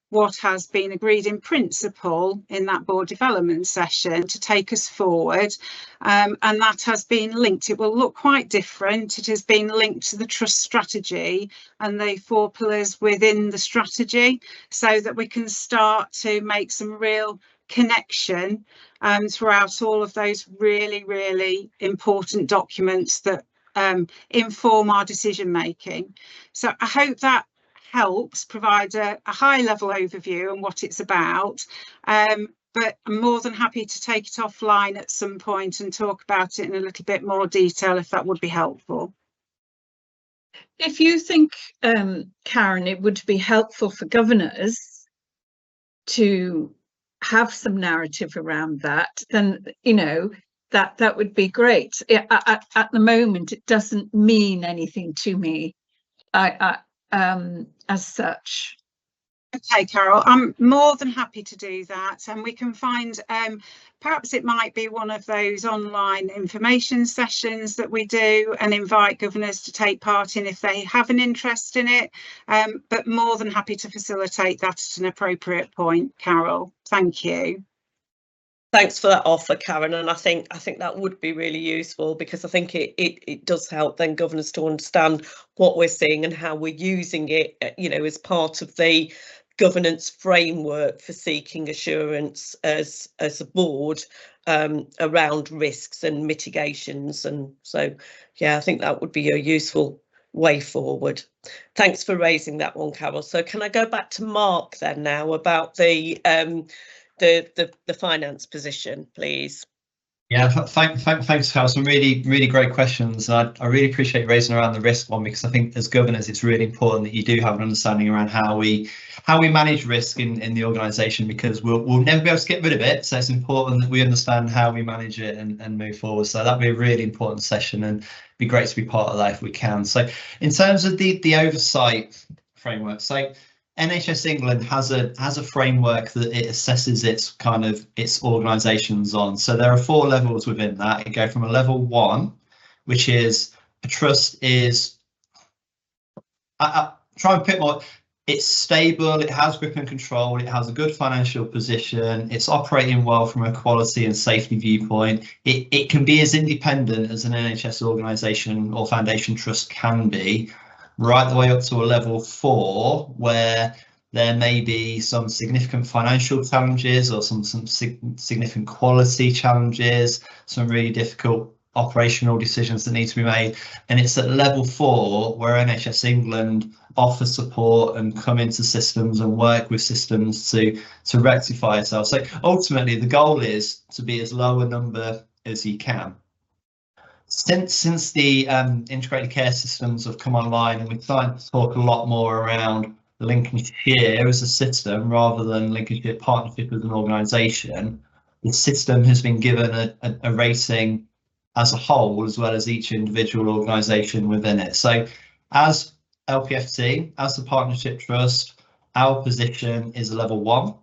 what has been agreed in principle in that board development session to take us forward, and that has been linked. It will look quite different. It has been linked to the trust strategy and the 4 pillars within the strategy, so that we can start to make some real connection throughout all of those really important documents that inform our decision making. So I hope that helps provide a high level overview on what it's about, but I'm more than happy to take it offline at some point and talk about it in a little bit more detail if that would be helpful. If you think, Karen, it would be helpful for governors to have some narrative around that, then that would be great. At the moment, it doesn't mean anything to me as such. Okay, Carol, I'm more than happy to do that, and we can find perhaps it might be one of those online information sessions that we do and invite governors to take part in if they have an interest in it, but more than happy to facilitate that at an appropriate point. Carol, thank you. Thanks for that offer, Karen, and I think that would be really useful, because I think it does help then governors to understand what we're seeing and how we're using it, as part of the governance framework for seeking assurance as a board around risks and mitigations. And so, yeah, I think that would be a useful way forward. Thanks for raising that one, Carol. So can I go back to Mark then now about the finance position, please? Yeah, thanks, Carol. Some really great questions. I really appreciate raising around the risk one, because I think as governors, it's really important that you do have an understanding around how we manage risk in the organisation, because we'll never be able to get rid of it. So it's important that we understand how we manage it and move forward. So that'd be a really important session, and it'd be great to be part of that if we can. So in terms of the oversight framework, so NHS England has a framework that it assesses its organisations on. So there are 4 levels within that. It goes from a level 1, which is a trust is try and pick more. It's stable, it has grip and control, it has a good financial position, it's operating well from a quality and safety viewpoint. It can be as independent as an NHS organisation or foundation trust can be, right the way up to a level 4, where there may be some significant financial challenges or some significant quality challenges, some really difficult operational decisions that need to be made. And it's at level 4 where NHS England offer support and come into systems and work with systems to rectify itself. So ultimately the goal is to be as low a number as you can. Since the integrated care systems have come online, and we're starting to talk a lot more around Lincolnshire as a system rather than Lincolnshire Partnership as an organisation, the system has been given a rating as a whole, as well as each individual organisation within it. So as LPFT, as the Partnership Trust, our position is a level 1.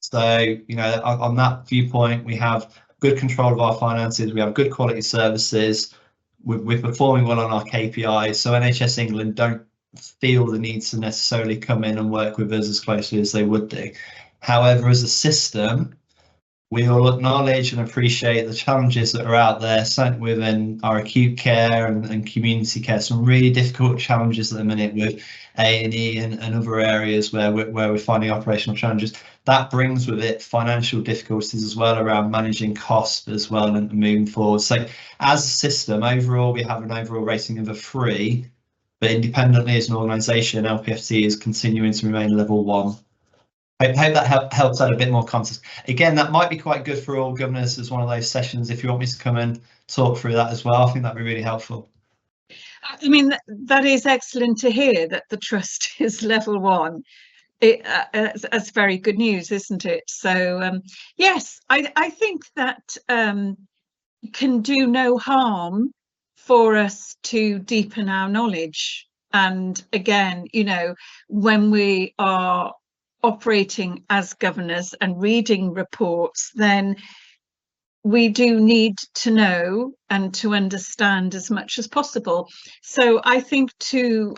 So, on that viewpoint, we have good control of our finances, we have good quality services, we're performing well on our KPIs, so NHS England don't feel the need to necessarily come in and work with us as closely as they would do. However, as a system, we all acknowledge and appreciate the challenges that are out there, certainly within our acute care and community care, some really difficult challenges at the minute with A&E and other areas where we're finding operational challenges. That brings with it financial difficulties as well around managing cost as well and moving forward. So as a system, overall, we have an overall rating of a 3, but independently as an organisation, LPFT is continuing to remain level 1. I hope that helps add a bit more context. Again, that might be quite good for all governors as one of those sessions. If you want me to come and talk through that as well, I think that'd be really helpful. I mean, that is excellent to hear that the trust is level 1. that's very good news, isn't it? So yes, I think that can do no harm for us to deepen our knowledge. And again, you know, when we are operating as governors and reading reports, then we do need to know and to understand as much as possible. So I think to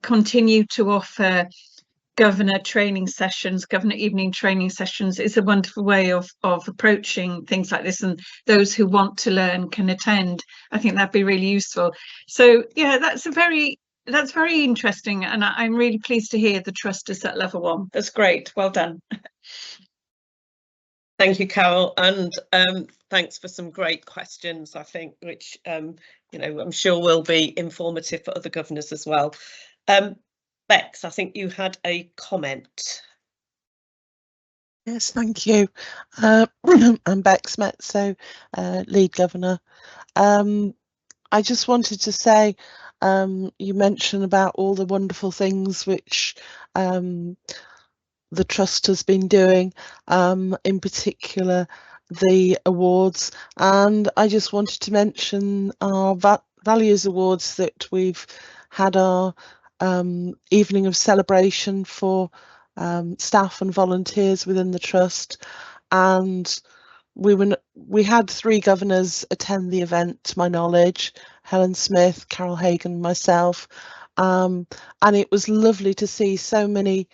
continue to offer governor training sessions, governor evening training sessions, is a wonderful way of approaching things like this, and those who want to learn can attend. I think that'd be really useful. So yeah, that's very interesting, and I'm really pleased to hear the trust is at level 1. That's great. Well done. Thank you, Carol, and thanks for some great questions, I think, which you know, I'm sure will be informative for other governors as well. Bex, I think you had a comment. Yes, thank you. I'm Bex Metso, lead governor. I just wanted to say, you mentioned about all the wonderful things which the trust has been doing, in particular the awards, and I just wanted to mention our values awards that we've had our evening of celebration for staff and volunteers within the trust, and we had 3 governors attend the event, to my knowledge, Helen Smith, Carol Hagan, myself, and it was lovely to see so many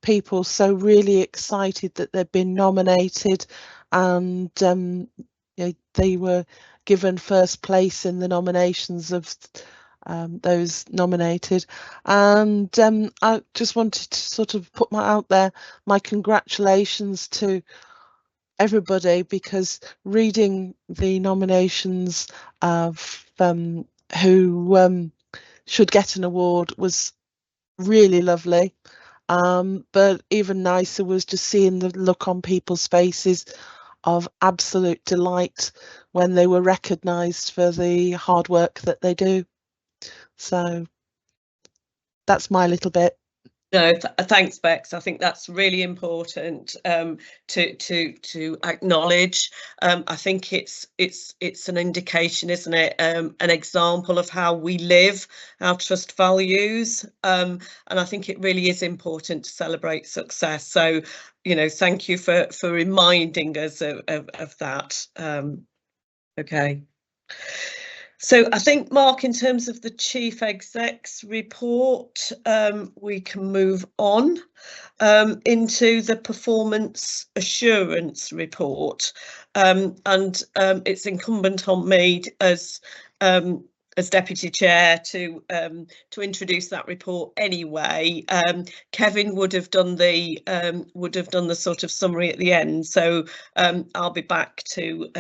people so really excited that they've been nominated, and you know, they were given first place in the nominations of those nominated, and I just wanted to sort of put out there my congratulations to everybody, because reading the nominations of who should get an award was really lovely. But even nicer was just seeing the look on people's faces of absolute delight when they were recognised for the hard work that they do. So that's my little bit. No, thanks, Bex. I think that's really important to acknowledge. I think it's an indication, isn't it? An example of how we live our trust values, and I think it really is important to celebrate success. So, you know, thank you for reminding us of that. Okay. So I think, Mark, in terms of the Chief Exec's report, we can move on into the Performance Assurance Report, and it's incumbent on me as Deputy Chair to introduce that report anyway. Kevin would have done the sort of summary at the end, so I'll be back to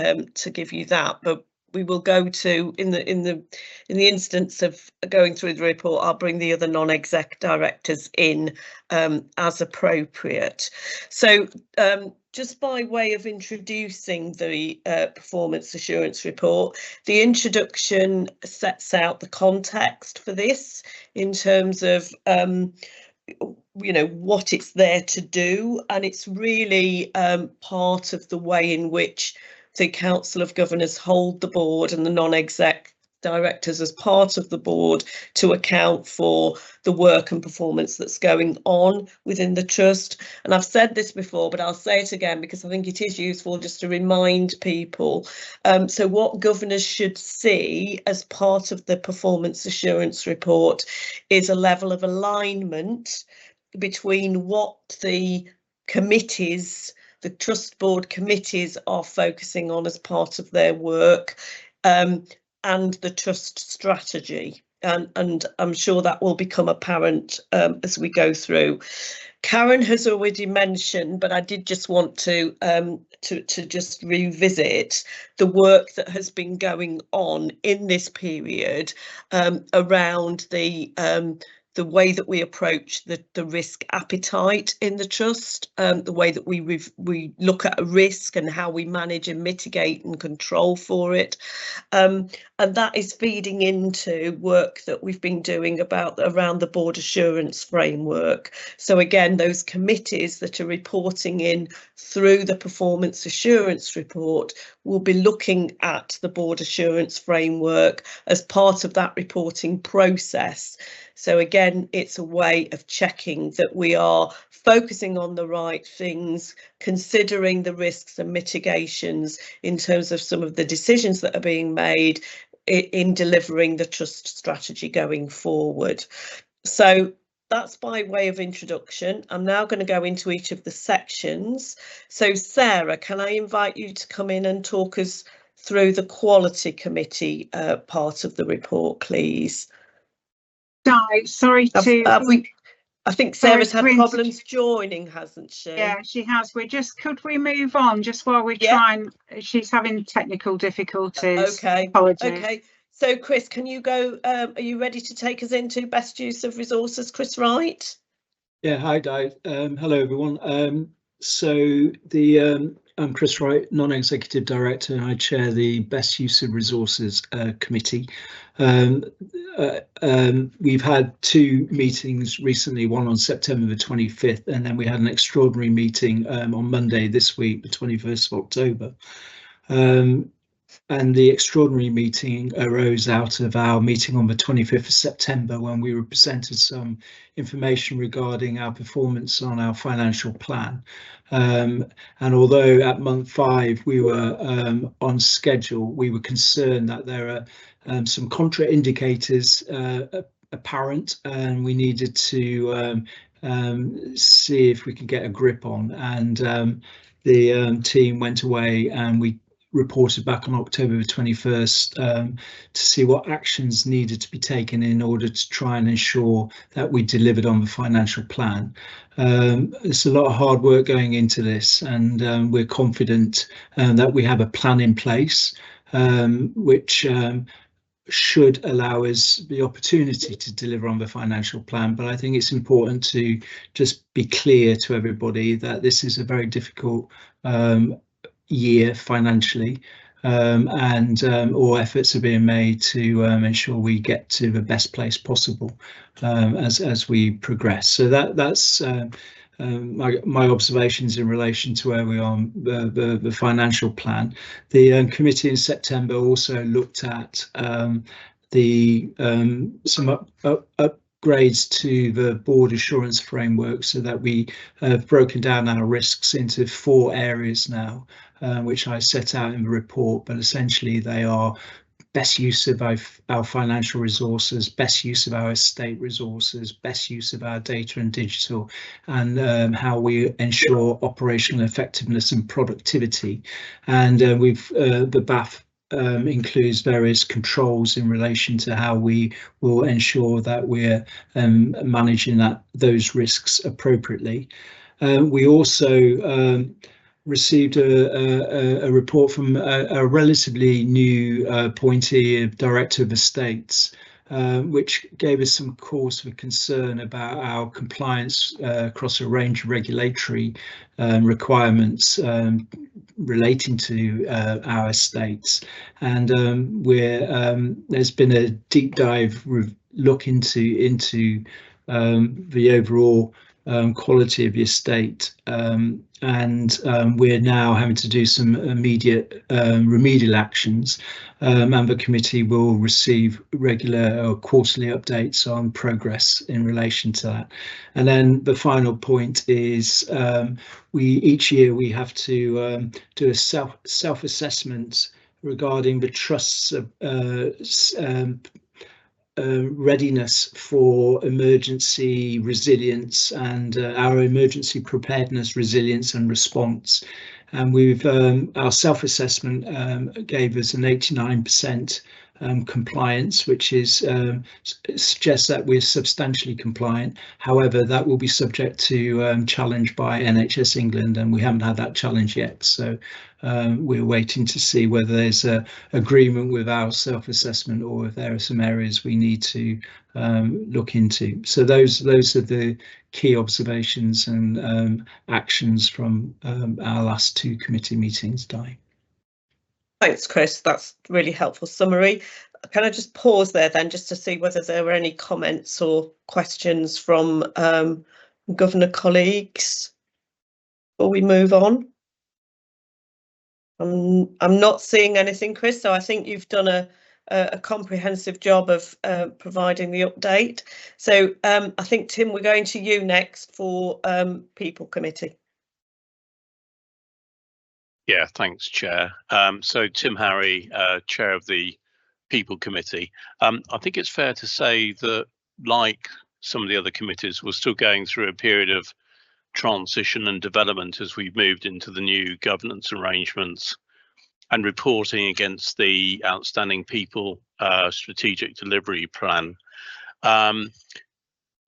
give you that, but we will go to, in the instance of going through the report, I'll bring the other non-exec directors in as appropriate. So just by way of introducing the Performance Assurance Report, the introduction sets out the context for this in terms of you know, what it's there to do, and it's really part of the way in which the Council of Governors hold the board and the non-exec directors as part of the board to account for the work and performance that's going on within the trust. And I've said this before, but I'll say it again because I think it is useful just to remind people. So what governors should see as part of the Performance Assurance Report is a level of alignment between what the committees, the trust board committees, are focusing on as part of their work, and the trust strategy, and I'm sure that will become apparent as we go through. Karen has already mentioned, but I did just want to just revisit the work that has been going on in this period around the the way that we approach the risk appetite in the trust, the way that we look at a risk and how we manage and mitigate and control for it. And that is feeding into work that we've been doing around the board assurance framework. So again, those committees that are reporting in through the performance assurance report will be looking at the board assurance framework as part of that reporting process. So again, it's a way of checking that we are focusing on the right things, considering the risks and mitigations in terms of some of the decisions that are being made in delivering the trust strategy going forward. So that's by way of introduction. I'm now going to go into each of the sections. So Sarah, can I invite you to come in and talk us through the quality committee part of the report, please? Sorry to... I think Sarah's had problems joining, hasn't she? Yeah, she has. Could we move on just while we try and... She's having technical difficulties. Okay. Apologies. Okay. So Chris, can you go, are you ready to take us into best use of resources, Chris Wright? Yeah, hi Di. Hello everyone. I'm Chris Wright, Non-Executive Director, and I chair the Best Use of Resources Committee. We've had 2 meetings recently, one on September the 25th, and then we had an extraordinary meeting on Monday this week, the 21st of October. And the extraordinary meeting arose out of our meeting on the 25th of September, when we were presented some information regarding our performance on our financial plan. And although at month 5 we were on schedule, we were concerned that there are some contraindicators apparent, and we needed to see if we could get a grip on. And the team went away and we reported back on October the 21st to see what actions needed to be taken in order to try and ensure that we delivered on the financial plan. There's a lot of hard work going into this, and we're confident that we have a plan in place which should allow us the opportunity to deliver on the financial plan. But I think it's important to just be clear to everybody that this is a very difficult year financially, and all efforts are being made to ensure we get to the best place possible as we progress. So that's my observations in relation to where we are on the financial plan. The committee in September also looked at some upgrades to the board assurance framework, so that we have broken down our risks into 4 areas now, which I set out in the report, but essentially they are best use of our financial resources, best use of our estate resources, best use of our data and digital, and how we ensure operational effectiveness and productivity. And the BAF includes various controls in relation to how we will ensure that we're managing those risks appropriately. We also received a report from a relatively new appointee, Director of Estates, which gave us some cause for concern about our compliance across a range of regulatory requirements relating to our estates. And there's been a deep dive look into the overall quality of the estate, and we're now having to do some immediate remedial actions, and the committee will receive regular or quarterly updates on progress in relation to that. And then the final point is each year we have to do a self-assessment regarding the trust's readiness for emergency resilience and our emergency preparedness, resilience and response. And our self-assessment gave us an 89% compliance, which is suggests that we're substantially compliant. However, that will be subject to challenge by NHS England, and we haven't had that challenge yet. So we're waiting to see whether there's a agreement with our self-assessment or if there are some areas we need to look into. So those are the key observations and actions from our last 2 committee meetings, Di. Thanks, Chris. That's really helpful summary. Can I just pause there then just to see whether there were any comments or questions from Governor colleagues before we move on? I'm not seeing anything, Chris, so I think you've done a comprehensive job of providing the update. So I think, Tim, we're going to you next for People Committee. Yeah, thanks, Chair. So Tim Harry, Chair of the People Committee. I think it's fair to say that, like some of the other committees, we're still going through a period of transition and development as we've moved into the new governance arrangements and reporting against the Outstanding People Strategic Delivery Plan.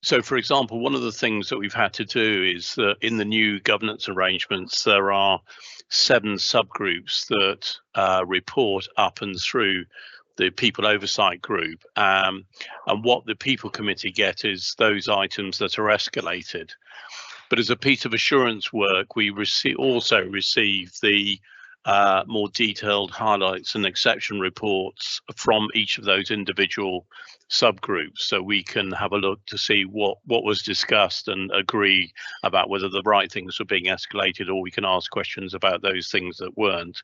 So, for example, one of the things that we've had to do is that in the new governance arrangements, there are 7 subgroups that report up and through the People Oversight Group. And what the People Committee get is those items that are escalated. But as a piece of assurance work, we also receive the more detailed highlights and exception reports from each of those individual subgroups, so we can have a look to see what was discussed and agree about whether the right things were being escalated, or we can ask questions about those things that weren't.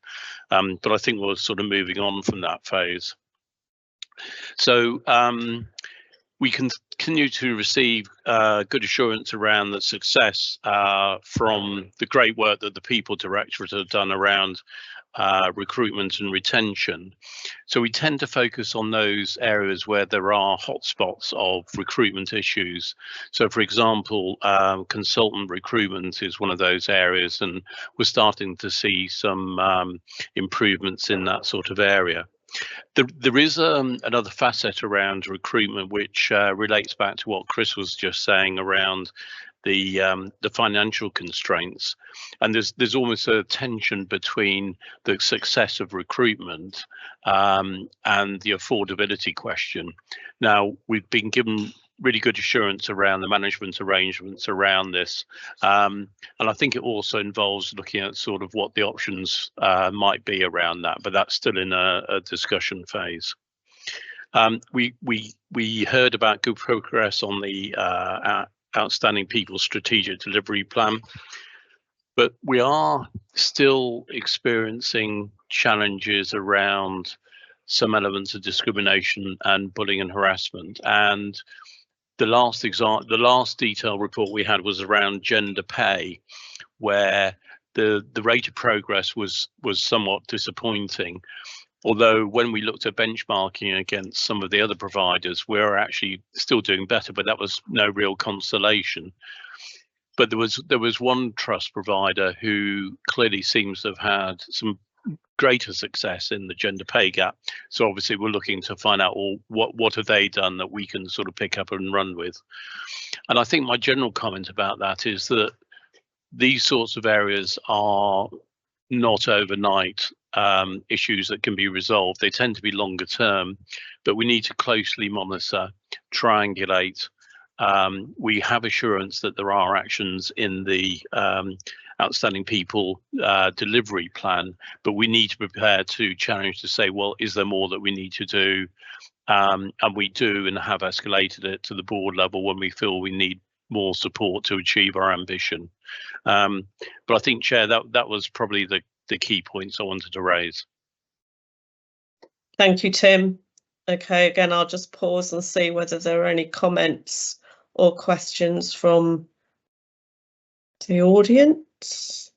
But I think we're sort of moving on from that phase. So we continue to receive good assurance around the success from the great work that the People Directorate have done around recruitment and retention. So we tend to focus on those areas where there are hotspots of recruitment issues. So, for example, consultant recruitment is one of those areas, and we're starting to see some improvements in that sort of area. There is another facet around recruitment which relates back to what Chris was just saying around the financial constraints, and there's almost a tension between the success of recruitment and the affordability question. Now, we've been given really good assurance around the management arrangements around this, and I think it also involves looking at sort of what the options might be around that, but that's still in a discussion phase. We heard about good progress on the Outstanding People Strategic Delivery Plan, but we are still experiencing challenges around some elements of discrimination and bullying and harassment. And the last detailed report we had was around gender pay, where the rate of progress was somewhat disappointing. Although when we looked at benchmarking against some of the other providers, we're actually still doing better, but that was no real consolation. But there was one trust provider who clearly seems to have had some greater success in the gender pay gap. So obviously we're looking to find out, well, what have they done that we can sort of pick up and run with. And I think my general comment about that is that these sorts of areas are not overnight issues that can be resolved. They tend to be longer term, but we need to closely monitor, triangulate. We have assurance that there are actions in the Outstanding People Delivery Plan, but we need to prepare to challenge to say, well, is there more that we need to do? And we do, and have escalated it to the board level when we feel we need more support to achieve our ambition. But I think, Chair, that was probably the key points I wanted to raise. Thank you, Tim. Okay, again, I'll just pause and see whether there are any comments or questions from the audience.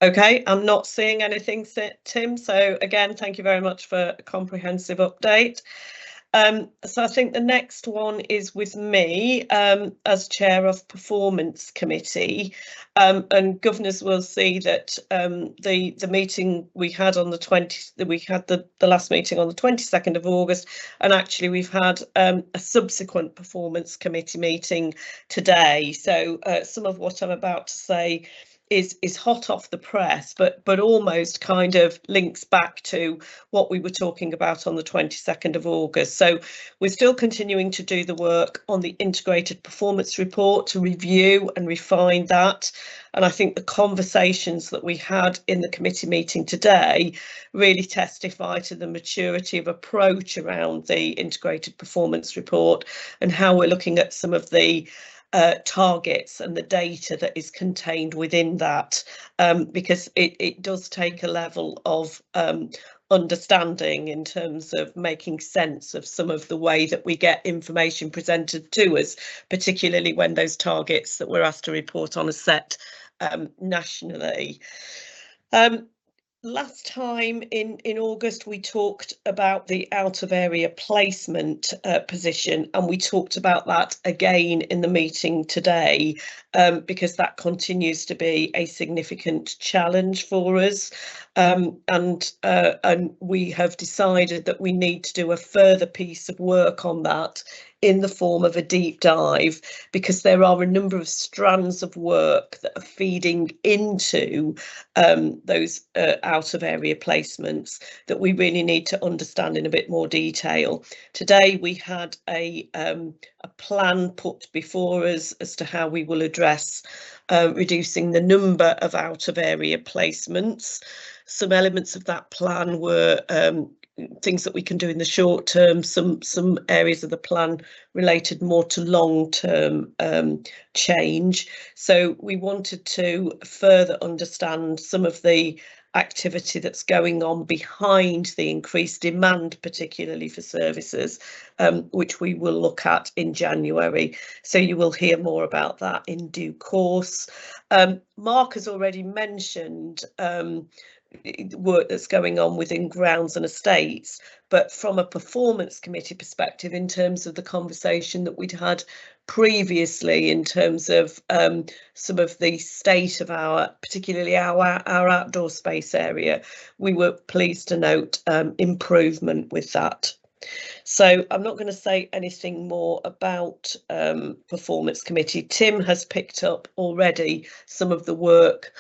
Okay, I'm not seeing anything, Tim. So again, thank you very much for a comprehensive update. So I think the next one is with me as chair of Performance Committee, and governors will see that the meeting we had on the last meeting on the 22nd of August, and actually we've had a subsequent Performance Committee meeting today. So some of what I'm about to say is hot off the press, but almost kind of links back to what we were talking about on the 22nd of August. So we're still continuing to do the work on the integrated performance report to review and refine that. And I think the conversations that we had in the committee meeting today really testify to the maturity of approach around the integrated performance report and how we're looking at some of the targets and the data that is contained within that, because it does take a level of understanding in terms of making sense of some of the way that we get information presented to us, particularly when those targets that we're asked to report on are set nationally. Last time in August, we talked about the out of area placement position, and we talked about that again in the meeting today, because that continues to be a significant challenge for us. And we have decided that we need to do a further piece of work on that in the form of a deep dive, because there are a number of strands of work that are feeding into those out of area placements that we really need to understand in a bit more detail. Today we had a plan put before us as to how we will address reducing the number of out of area placements. Some elements of that plan were things that we can do in the short term, some areas of the plan related more to long-term change. So we wanted to further understand some of the activity that's going on behind the increased demand, particularly for services, which we will look at in January. So you will hear more about that in due course. Mark has already mentioned work that's going on within grounds and estates, but from a performance committee perspective, in terms of the conversation that we'd had previously in terms of some of the state of particularly our outdoor space area, we were pleased to note improvement with that. So I'm not going to say anything more about performance committee. Tim has picked up already some of the work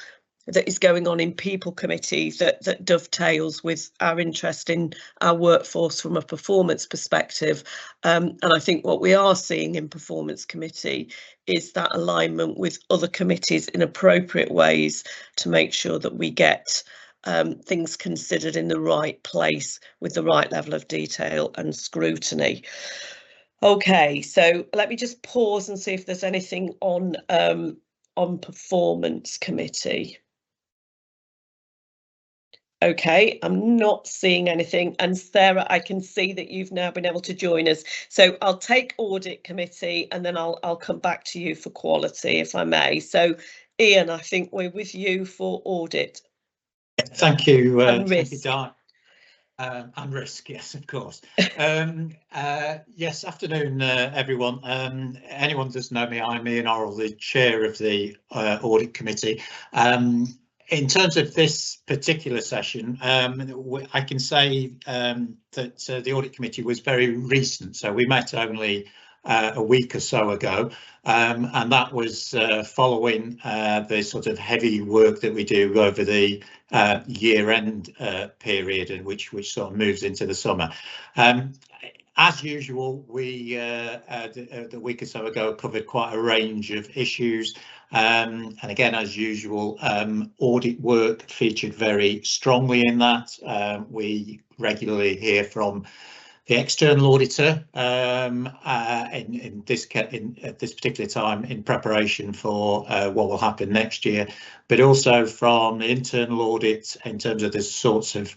that is going on in people committees that dovetails with our interest in our workforce from a performance perspective. And I think what we are seeing in performance committee is that alignment with other committees in appropriate ways to make sure that we get things considered in the right place with the right level of detail and scrutiny. Okay, so let me just pause and see if there's anything on performance committee. Okay, I'm not seeing anything. And Sarah, I can see that you've now been able to join us. So I'll take audit committee and then I'll come back to you for quality, if I may. So Ian, I think we're with you for audit. Thank you. And risk. Thank you, Di. And risk, yes, of course. Yes, afternoon, everyone. Anyone that doesn't know me, I'm Ian Orrell, the chair of the audit committee. In terms of this particular session, I can say that the audit committee was very recent, so we met only a week or so ago, and that was following the sort of heavy work that we do over the year-end period, and which sort of moves into the summer. As usual, we the week or so ago covered quite a range of issues, and again, as usual, audit work featured very strongly in that. We regularly hear from the external auditor at this particular time in preparation for what will happen next year, but also from the internal audit in terms of the sorts of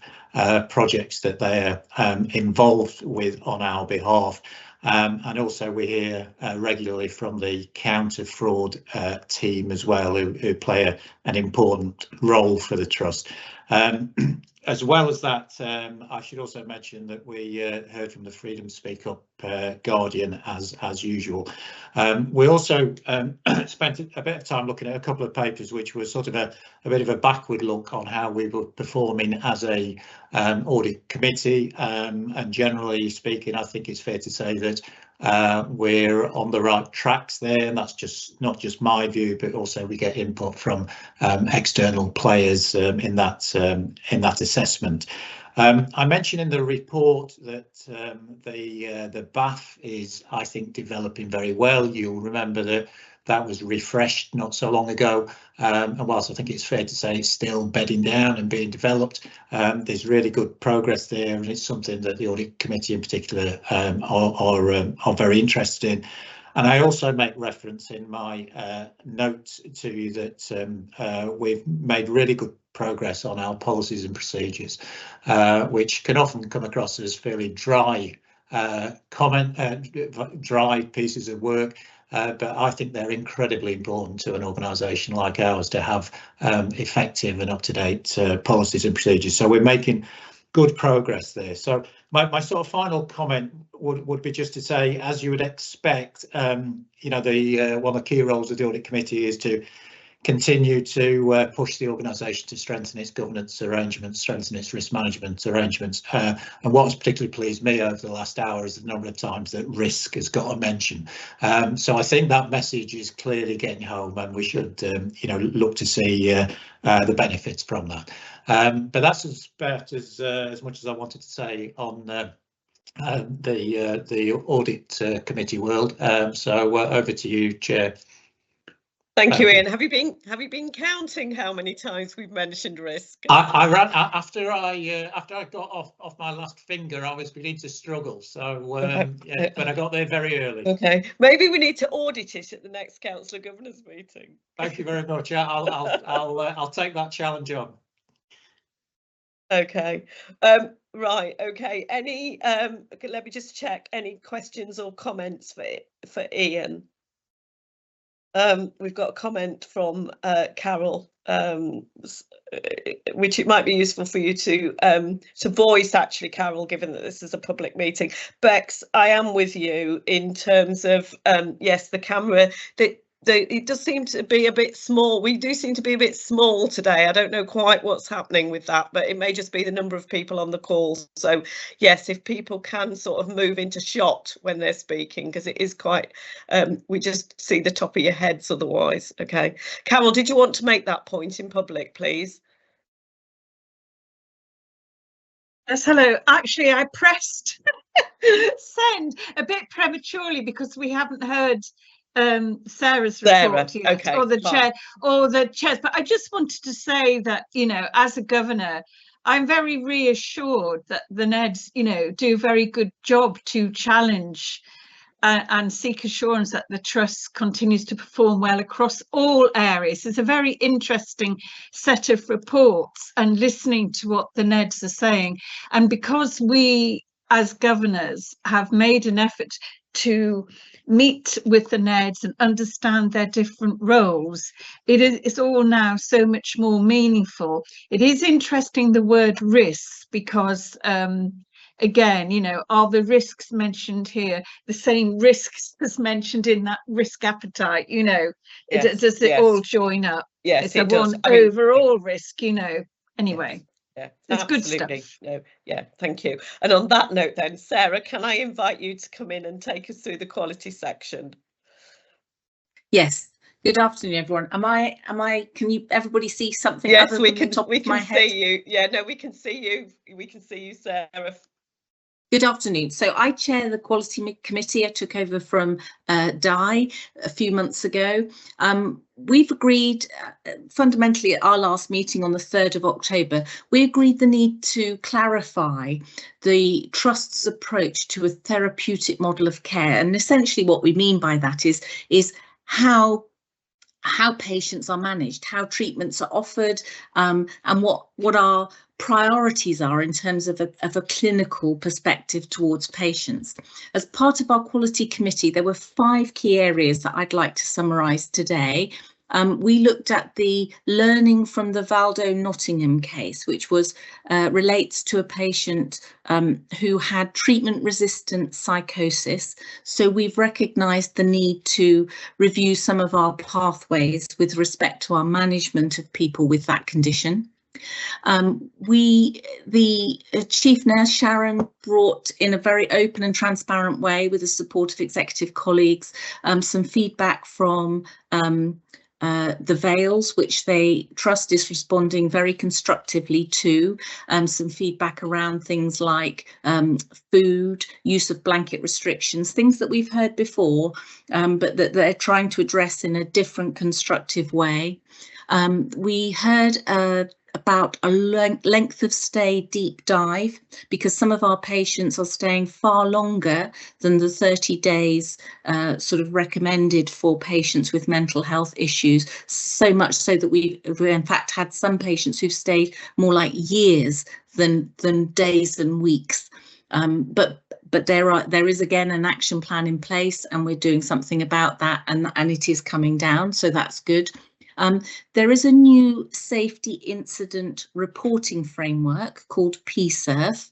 projects that they are involved with on our behalf. And also we hear regularly from the counter fraud team as well, who play an important role for the trust. As well as that, I should also mention that we heard from the Freedom Speak Up Guardian as usual. We also spent a bit of time looking at a couple of papers which were sort of a bit of a backward look on how we were performing as a audit committee, and generally speaking, I think it's fair to say that we're on the right tracks there, and that's not just my view, but also we get input from external players in that assessment. I mentioned in the report that the BAF is, I think, developing very well. You'll remember that was refreshed not so long ago, and whilst I think it's fair to say it's still bedding down and being developed, there's really good progress there, and it's something that the audit committee in particular are very interested in. And I also make reference in my note to you that we've made really good progress on our policies and procedures, which can often come across as fairly dry dry pieces of work. But I think they're incredibly important to an organisation like ours to have effective and up-to-date policies and procedures. So we're making good progress there. So my sort of final comment would be just to say, as you would expect, you know, one of the key roles of the audit committee is to continue to push the organisation to strengthen its governance arrangements, strengthen its risk management arrangements. And what's particularly pleased me over the last hour is the number of times that risk has got a mention. So I think that message is clearly getting home, and we should, you know, look to see the benefits from that. But that's about as much as I wanted to say on the audit committee world. So over to you, Chair. Thank you, Ian. Have you been counting how many times we've mentioned risk? I ran after I got off my last finger. I was beginning to struggle, so yeah, but I got there very early. Okay, maybe we need to audit it at the next Council of Governors meeting. Thank you very much. I'll take that challenge on. Okay. Right. Okay. Any? Let me just check. Any questions or comments for Ian? We've got a comment from Carol, which it might be useful for you to voice, actually, Carol, given that this is a public meeting. Bex, I am with you in terms of, yes, the camera, it does seem to be a bit small. We do seem to be a bit small today. I don't know quite what's happening with that, but it may just be the number of people on the call. So yes, if people can sort of move into shot when they're speaking, because it is quite, we just see the top of your heads otherwise. Okay. Carol, did you want to make that point in public, please? Yes, hello. Actually, I pressed send a bit prematurely because we haven't heard Sarah's report yet, okay, or the chairs, but I just wanted to say that, you know, as a governor, I'm very reassured that the NEDs, you know, do a very good job to challenge and seek assurance that the trust continues to perform well across all areas. It's a very interesting set of reports and listening to what the NEDs are saying, and because we as governors have made an effort to meet with the NEDs and understand their different roles, it's all now so much more meaningful. It is interesting, the word risks, because again, you know, are the risks mentioned here the same risks as mentioned in that risk appetite? You know, yes, does it all join up? Yes, it's a one overall risk, you know. Anyway. Yes. Yeah, it's absolutely. Good stuff. No, yeah, thank you. And on that note then, Sarah, can I invite you to come in and take us through the quality section? Yes. Good afternoon, everyone. Can you everybody see something? Yes, other we than can. The top we of can my see head? you. Yeah, no, we can see you. We can see you, Sarah. Good afternoon. So I chair the Quality Committee. I took over from Di a few months ago. We've agreed, fundamentally at our last meeting on the 3rd of October, we agreed the need to clarify the Trust's approach to a therapeutic model of care. And essentially what we mean by that is how patients are managed, how treatments are offered, and what our priorities are in terms of a clinical perspective towards patients. As part of our quality committee, there were 5 key areas that I'd like to summarise today. we looked at the learning from the Valdo Nottingham case, which was relates to a patient who had treatment-resistant psychosis. So we've recognised the need to review some of our pathways with respect to our management of people with that condition. The Chief Nurse, Sharon, brought in a very open and transparent way, with the support of executive colleagues, some feedback from the Vales, which they trust is responding very constructively to, some feedback around things like food, use of blanket restrictions, things that we've heard before, but that they're trying to address in a different constructive way. We heard about a length of stay deep dive, because some of our patients are staying far longer than the 30 days sort of recommended for patients with mental health issues, so much so that we've in fact had some patients who've stayed more like years than days and weeks. But there is again an action plan in place, and we're doing something about that, and it is coming down, so that's good. There is a new safety incident reporting framework called PSIRF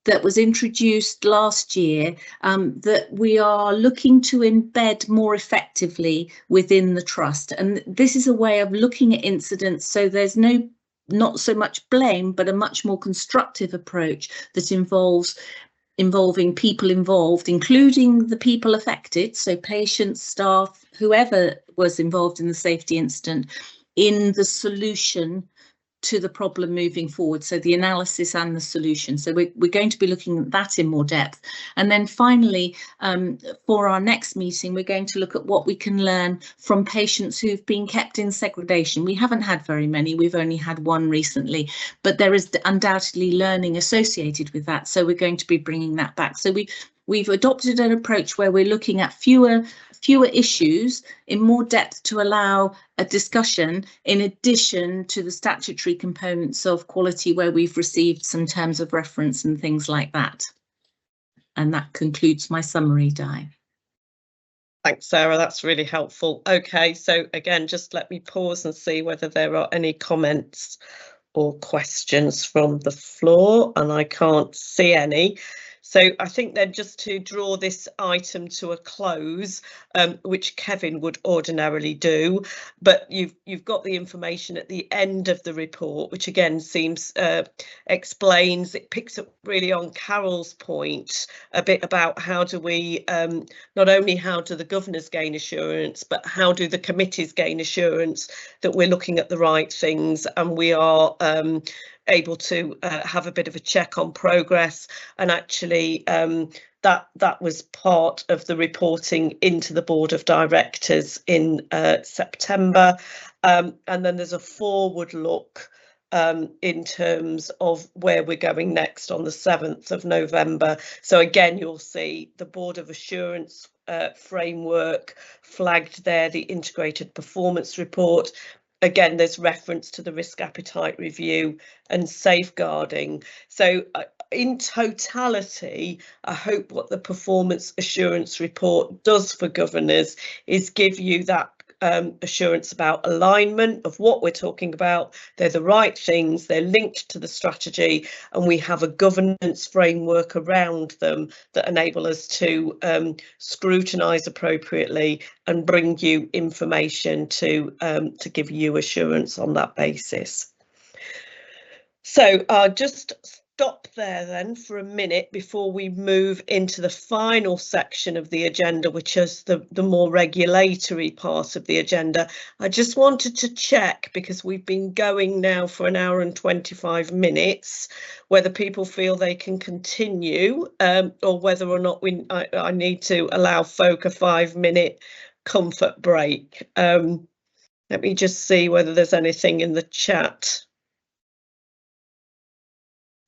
that was introduced last year, that we are looking to embed more effectively within the trust. And this is a way of looking at incidents so there's not so much blame, but a much more constructive approach that involving people involved, including the people affected, so patients, staff, whoever was involved in the safety incident, in the solution to the problem moving forward, so the analysis and the solution. So we're going to be looking at that in more depth. And then finally, for our next meeting, we're going to look at what we can learn from patients who've been kept in segregation. We haven't had very many, we've only had one recently, but there is undoubtedly learning associated with that. So we're going to be bringing that back. So we've adopted an approach where we're looking at fewer issues in more depth to allow a discussion, in addition to the statutory components of quality, where we've received some terms of reference and things like that. And that concludes my summary, Di. Thanks, Sarah, that's really helpful. Okay, so again, just let me pause and see whether there are any comments or questions from the floor, and I can't see any. So I think then, just to draw this item to a close, which Kevin would ordinarily do, but you've got the information at the end of the report, which again seems explains, it picks up really on Carol's point a bit about how do we, not only how do the governors gain assurance, but how do the committees gain assurance that we're looking at the right things, and we are able to have a bit of a check on progress. And actually that was part of the reporting into the board of directors in September, and then there's a forward look in terms of where we're going next on the 7th of November. So again, you'll see the Board of Assurance framework flagged there, the integrated performance report. Again, there's reference to the risk appetite review and safeguarding. So in totality, I hope what the performance assurance report does for governors is give you that assurance about alignment of what we're talking about. They're the right things, they're linked to the strategy, and we have a governance framework around them that enable us to scrutinise appropriately and bring you information to give you assurance on that basis. So just stop there then for a minute before we move into the final section of the agenda, which is the more regulatory part of the agenda. I just wanted to check, because we've been going now for an hour and 25 minutes, whether people feel they can continue, or whether or not I need to allow folk a 5-minute comfort break. Let me just see whether there's anything in the chat.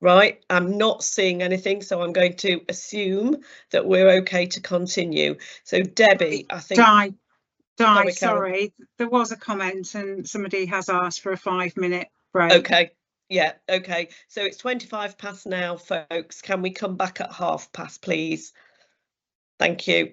Right, I'm not seeing anything, so I'm going to assume that we're okay to continue. So Debbie, I think... Sorry, there was a comment and somebody has asked for a 5-minute break. Okay, yeah, okay. So it's 25 past now, folks. Can we come back at past, please? Thank you.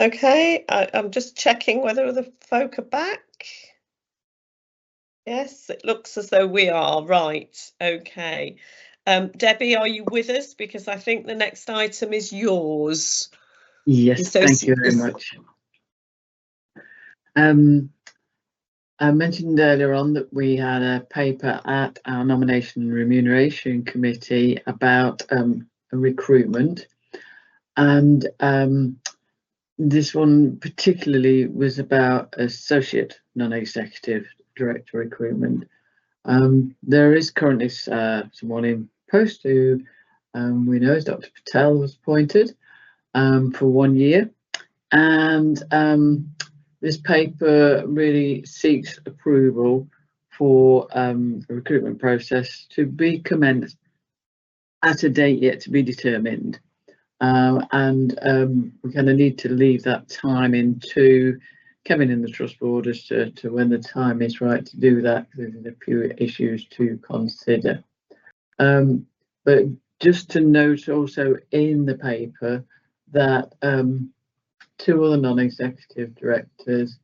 Okay, I'm just checking whether the folk are back. Yes, it looks as though we are. Right, okay. Debbie, are you with us? Because I think the next item is yours. Yes, thank you very much. I mentioned earlier on that we had a paper at our Nomination and Remuneration Committee about recruitment, and this one particularly was about associate non-executive director recruitment. There is currently someone in post who we know as Dr. Patel was appointed for 1 year, and this paper really seeks approval for the recruitment process to be commenced at a date yet to be determined. We kind of need to leave that time into Kevin in the trust board as to when the time is right to do that, because there's a few issues to consider. But just to note also in the paper that 2 other non-executive directors,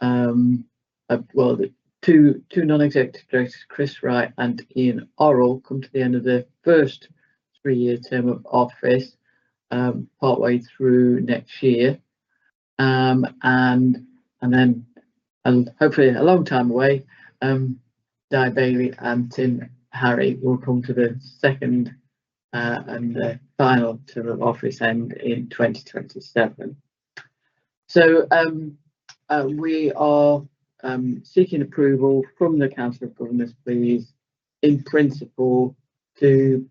well, the two non-executive directors, Chris Wright and Ian Orrell, come to the end of their first 3-year term of office partway through next year, and then hopefully a long time away, Di Bailey and Tim Harry will come to the second and the final term of office end in 2027. So we are seeking approval from the Council of Governors, please, in principle, to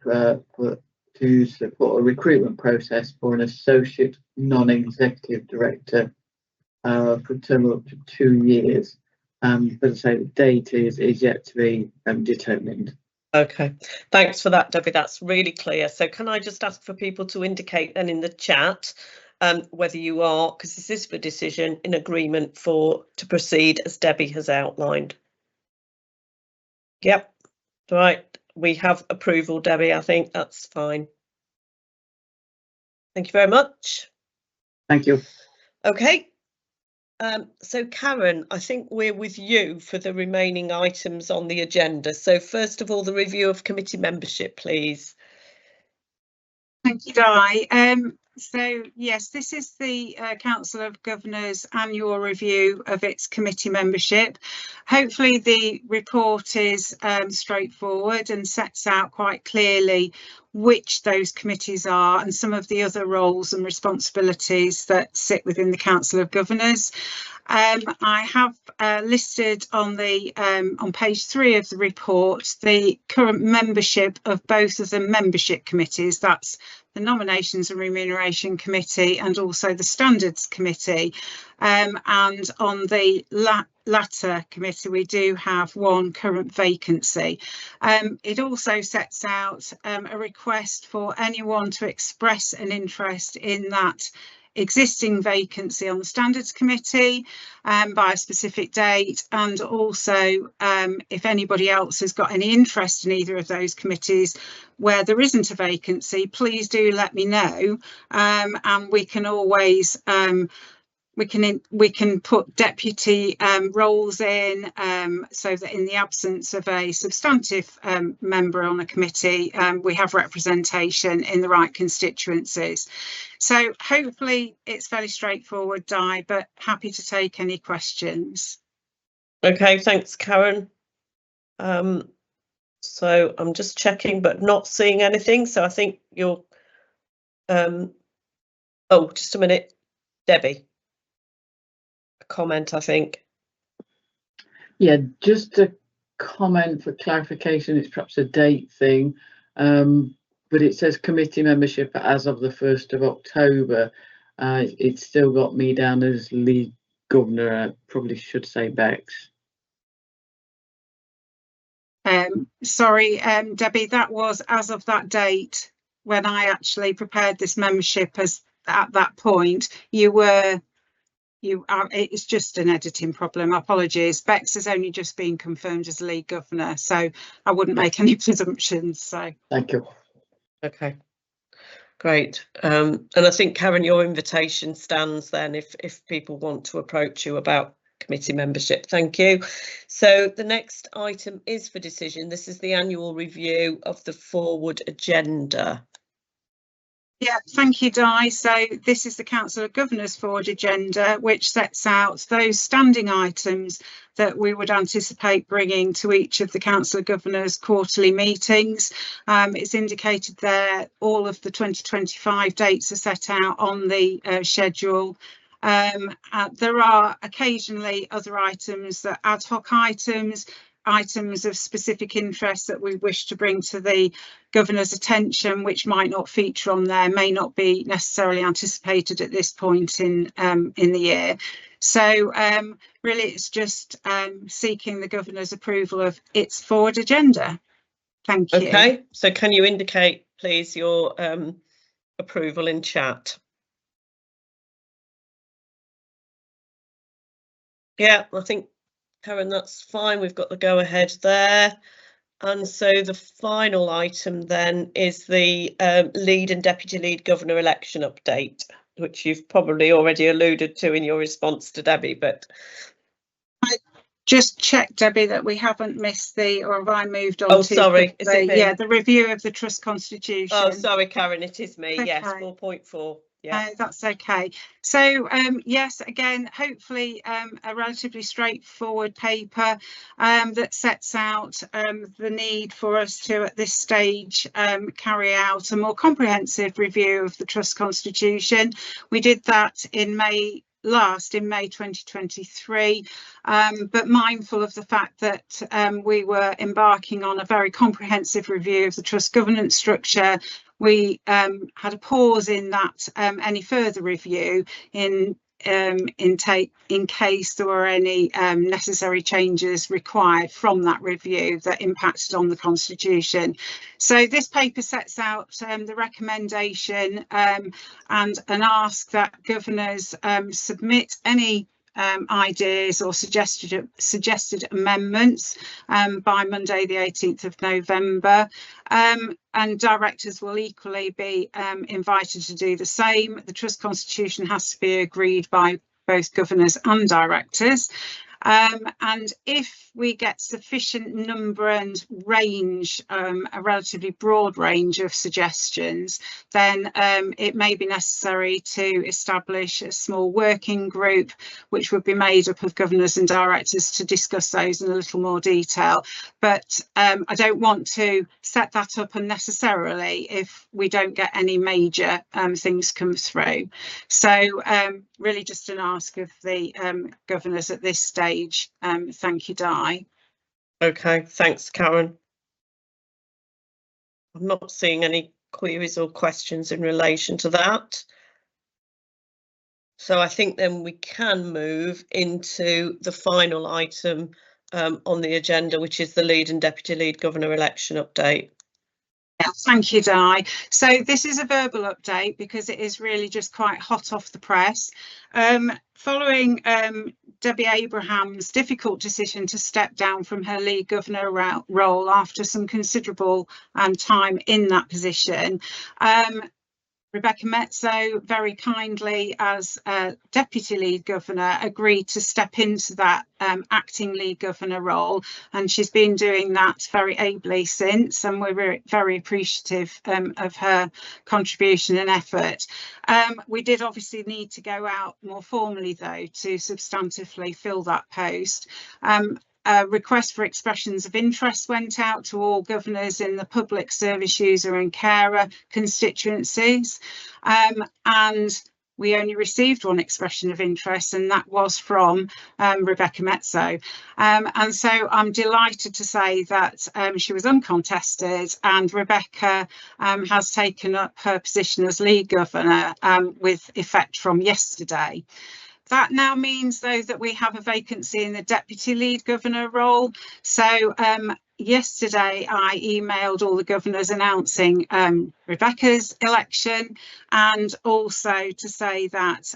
support a recruitment process for an associate non-executive director for a term of up to 2 years. But as I say, the date is yet to be determined. Okay, thanks for that, Debbie. That's really clear. So can I just ask for people to indicate then in the chat whether you are, because this is for decision, in agreement to proceed as Debbie has outlined. Yep, right. We have approval, Debbie. I think that's fine. Thank you very much. Thank you. Okay. So Karen, I think we're with you for the remaining items on the agenda. So first of all, the review of committee membership, please. Thank you, Di. So yes, this is the Council of Governors annual review of its committee membership. Hopefully the report is straightforward and sets out quite clearly which those committees are and some of the other roles and responsibilities that sit within the Council of Governors. I have listed on page 3 of the report the current membership of both of the membership committees. That's the Nominations and Remuneration Committee and also the Standards Committee. And on the latter committee, we do have 1 current vacancy. It also sets out a request for anyone to express an interest in that existing vacancy on the Standards Committee by a specific date, and also if anybody else has got any interest in either of those committees where there isn't a vacancy, please do let me know, and we can always we can put deputy roles in so that in the absence of a substantive member on a committee, we have representation in the right constituencies. So hopefully it's fairly straightforward, Di, but happy to take any questions. Okay, thanks, Karen. So I'm just checking but not seeing anything. So I think you're oh, just a minute, Debbie. Comment, I think. Yeah, just a comment for clarification. It's perhaps a date thing, but it says committee membership as of the 1st of October. It's still got me down as lead governor. I probably should say Bex. Sorry, Debbie, that was as of that date when I actually prepared this membership. As at that point you were. It's just an editing problem. Apologies. Bex has only just been confirmed as lead governor, so I wouldn't make any presumptions. So thank you. Okay, Great. And I think, Karen, your invitation stands then if people want to approach you about committee membership. Thank you. So the next item is for decision. This is the annual review of the forward agenda. Yeah, thank you, Di. So this is the Council of Governors forward agenda, which sets out those standing items that we would anticipate bringing to each of the Council of Governors quarterly meetings. It's indicated there all of the 2025 dates are set out on the schedule. There are occasionally other items that ad hoc items of specific interest that we wish to bring to the Governor's attention, which might not feature on there, may not be necessarily anticipated at this point in the year. So really it's just seeking the Governor's approval of its forward agenda. Thank you. Okay, so can you indicate please your approval in chat? Yeah, I think, Karen, that's fine. We've got the go ahead there. And so the final item then is the lead and deputy lead governor election update, which you've probably already alluded to in your response to Debbie, but I just checked, Debbie, that we haven't missed or have I moved on? Oh, sorry, is it me? Yeah, the review of the trust constitution. Oh, sorry, Karen, it is me. Okay. Yes, 4.4. Yeah, that's okay. So yes, again, hopefully a relatively straightforward paper that sets out the need for us to at this stage carry out a more comprehensive review of the trust constitution. We did that in May 2023, but mindful of the fact that we were embarking on a very comprehensive review of the trust governance structure, we had a pause in that any further review in case there were any necessary changes required from that review that impacted on the constitution. So this paper sets out the recommendation and an ask that governors submit any ideas or suggested amendments by Monday the 18th of November, and directors will equally be invited to do the same. The trust constitution has to be agreed by both governors and directors. And if we get sufficient number and range, a relatively broad range of suggestions, then it may be necessary to establish a small working group which would be made up of governors and directors to discuss those in a little more detail. But I don't want to set that up unnecessarily if we don't get any major things come through. So really just an ask of the governors at this stage. Thank you, Di. Okay, thanks, Karen. I'm not seeing any queries or questions in relation to that. So I think then we can move into the final item on the agenda, which is the lead and deputy lead governor election update. Thank you, Di. So this is a verbal update because it is really just quite hot off the press. Following Debbie Abraham's difficult decision to step down from her lead governor role after some considerable time in that position, Rebecca Metso very kindly, as Deputy Lead Governor, agreed to step into that acting Lead Governor role, and she's been doing that very ably since, and we're very appreciative of her contribution and effort. We did obviously need to go out more formally, though, to substantively fill that post. A request for expressions of interest went out to all governors in the public service user and carer constituencies, and we only received one expression of interest, and that was from Rebecca Metso. And so I'm delighted to say that she was uncontested, and Rebecca has taken up her position as lead governor with effect from yesterday. That now means, though, that we have a vacancy in the deputy lead governor role. So yesterday I emailed all the governors announcing Rebecca's election, and also to say that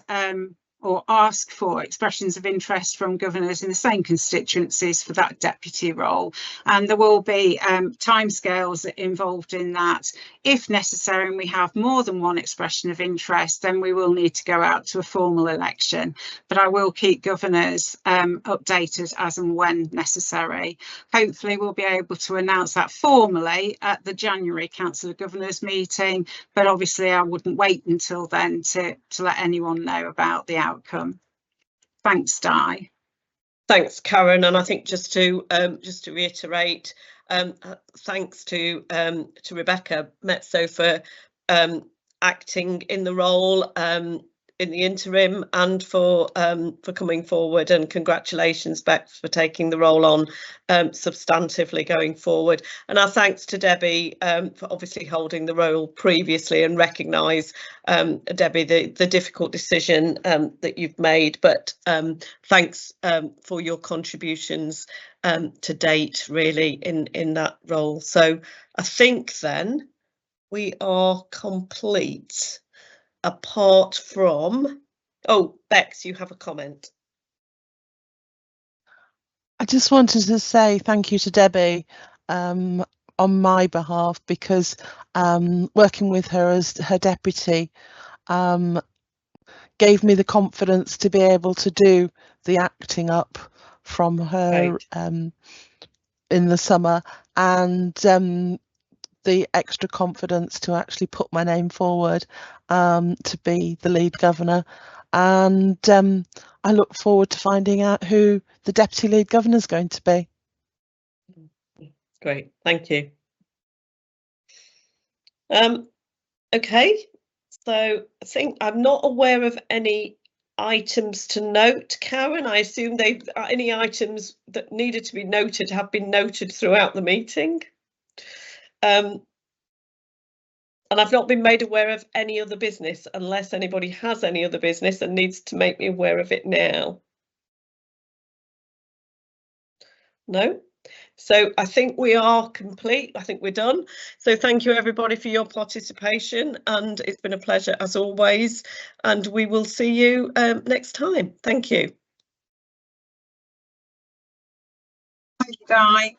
or ask for expressions of interest from governors in the same constituencies for that deputy role, and there will be timescales involved in that. If necessary and we have more than one expression of interest, then we will need to go out to a formal election, but I will keep governors updated as and when necessary. Hopefully we'll be able to announce that formally at the January Council of Governors meeting, but obviously I wouldn't wait until then to let anyone know about the outcome. Thanks, Di. Thanks, Karen. And I think just to reiterate, thanks to Rebecca Metso for acting in the role in the interim, and for coming forward, and congratulations, Bex, for taking the role on substantively going forward. And our thanks to Debbie for obviously holding the role previously, and recognise, Debbie, the difficult decision that you've made, but thanks for your contributions to date, really, in that role. So I think then we are complete. Apart from, oh, Bex, you have a comment. I just wanted to say thank you to Debbie on my behalf, because working with her as her deputy gave me the confidence to be able to do the acting up from her in the summer, and the extra confidence to actually put my name forward to be the lead governor. And I look forward to finding out who the deputy lead governor is going to be. Great, thank you. Okay, so I think I'm not aware of any items to note. Karen, I assume any items that needed to be noted have been noted throughout the meeting. And I've not been made aware of any other business, unless anybody has any other business and needs to make me aware of it now. No? So I think we are complete. I think we're done. So thank you everybody for your participation, and it's been a pleasure as always, and we will see you next time. Thank you. Thank you, Di.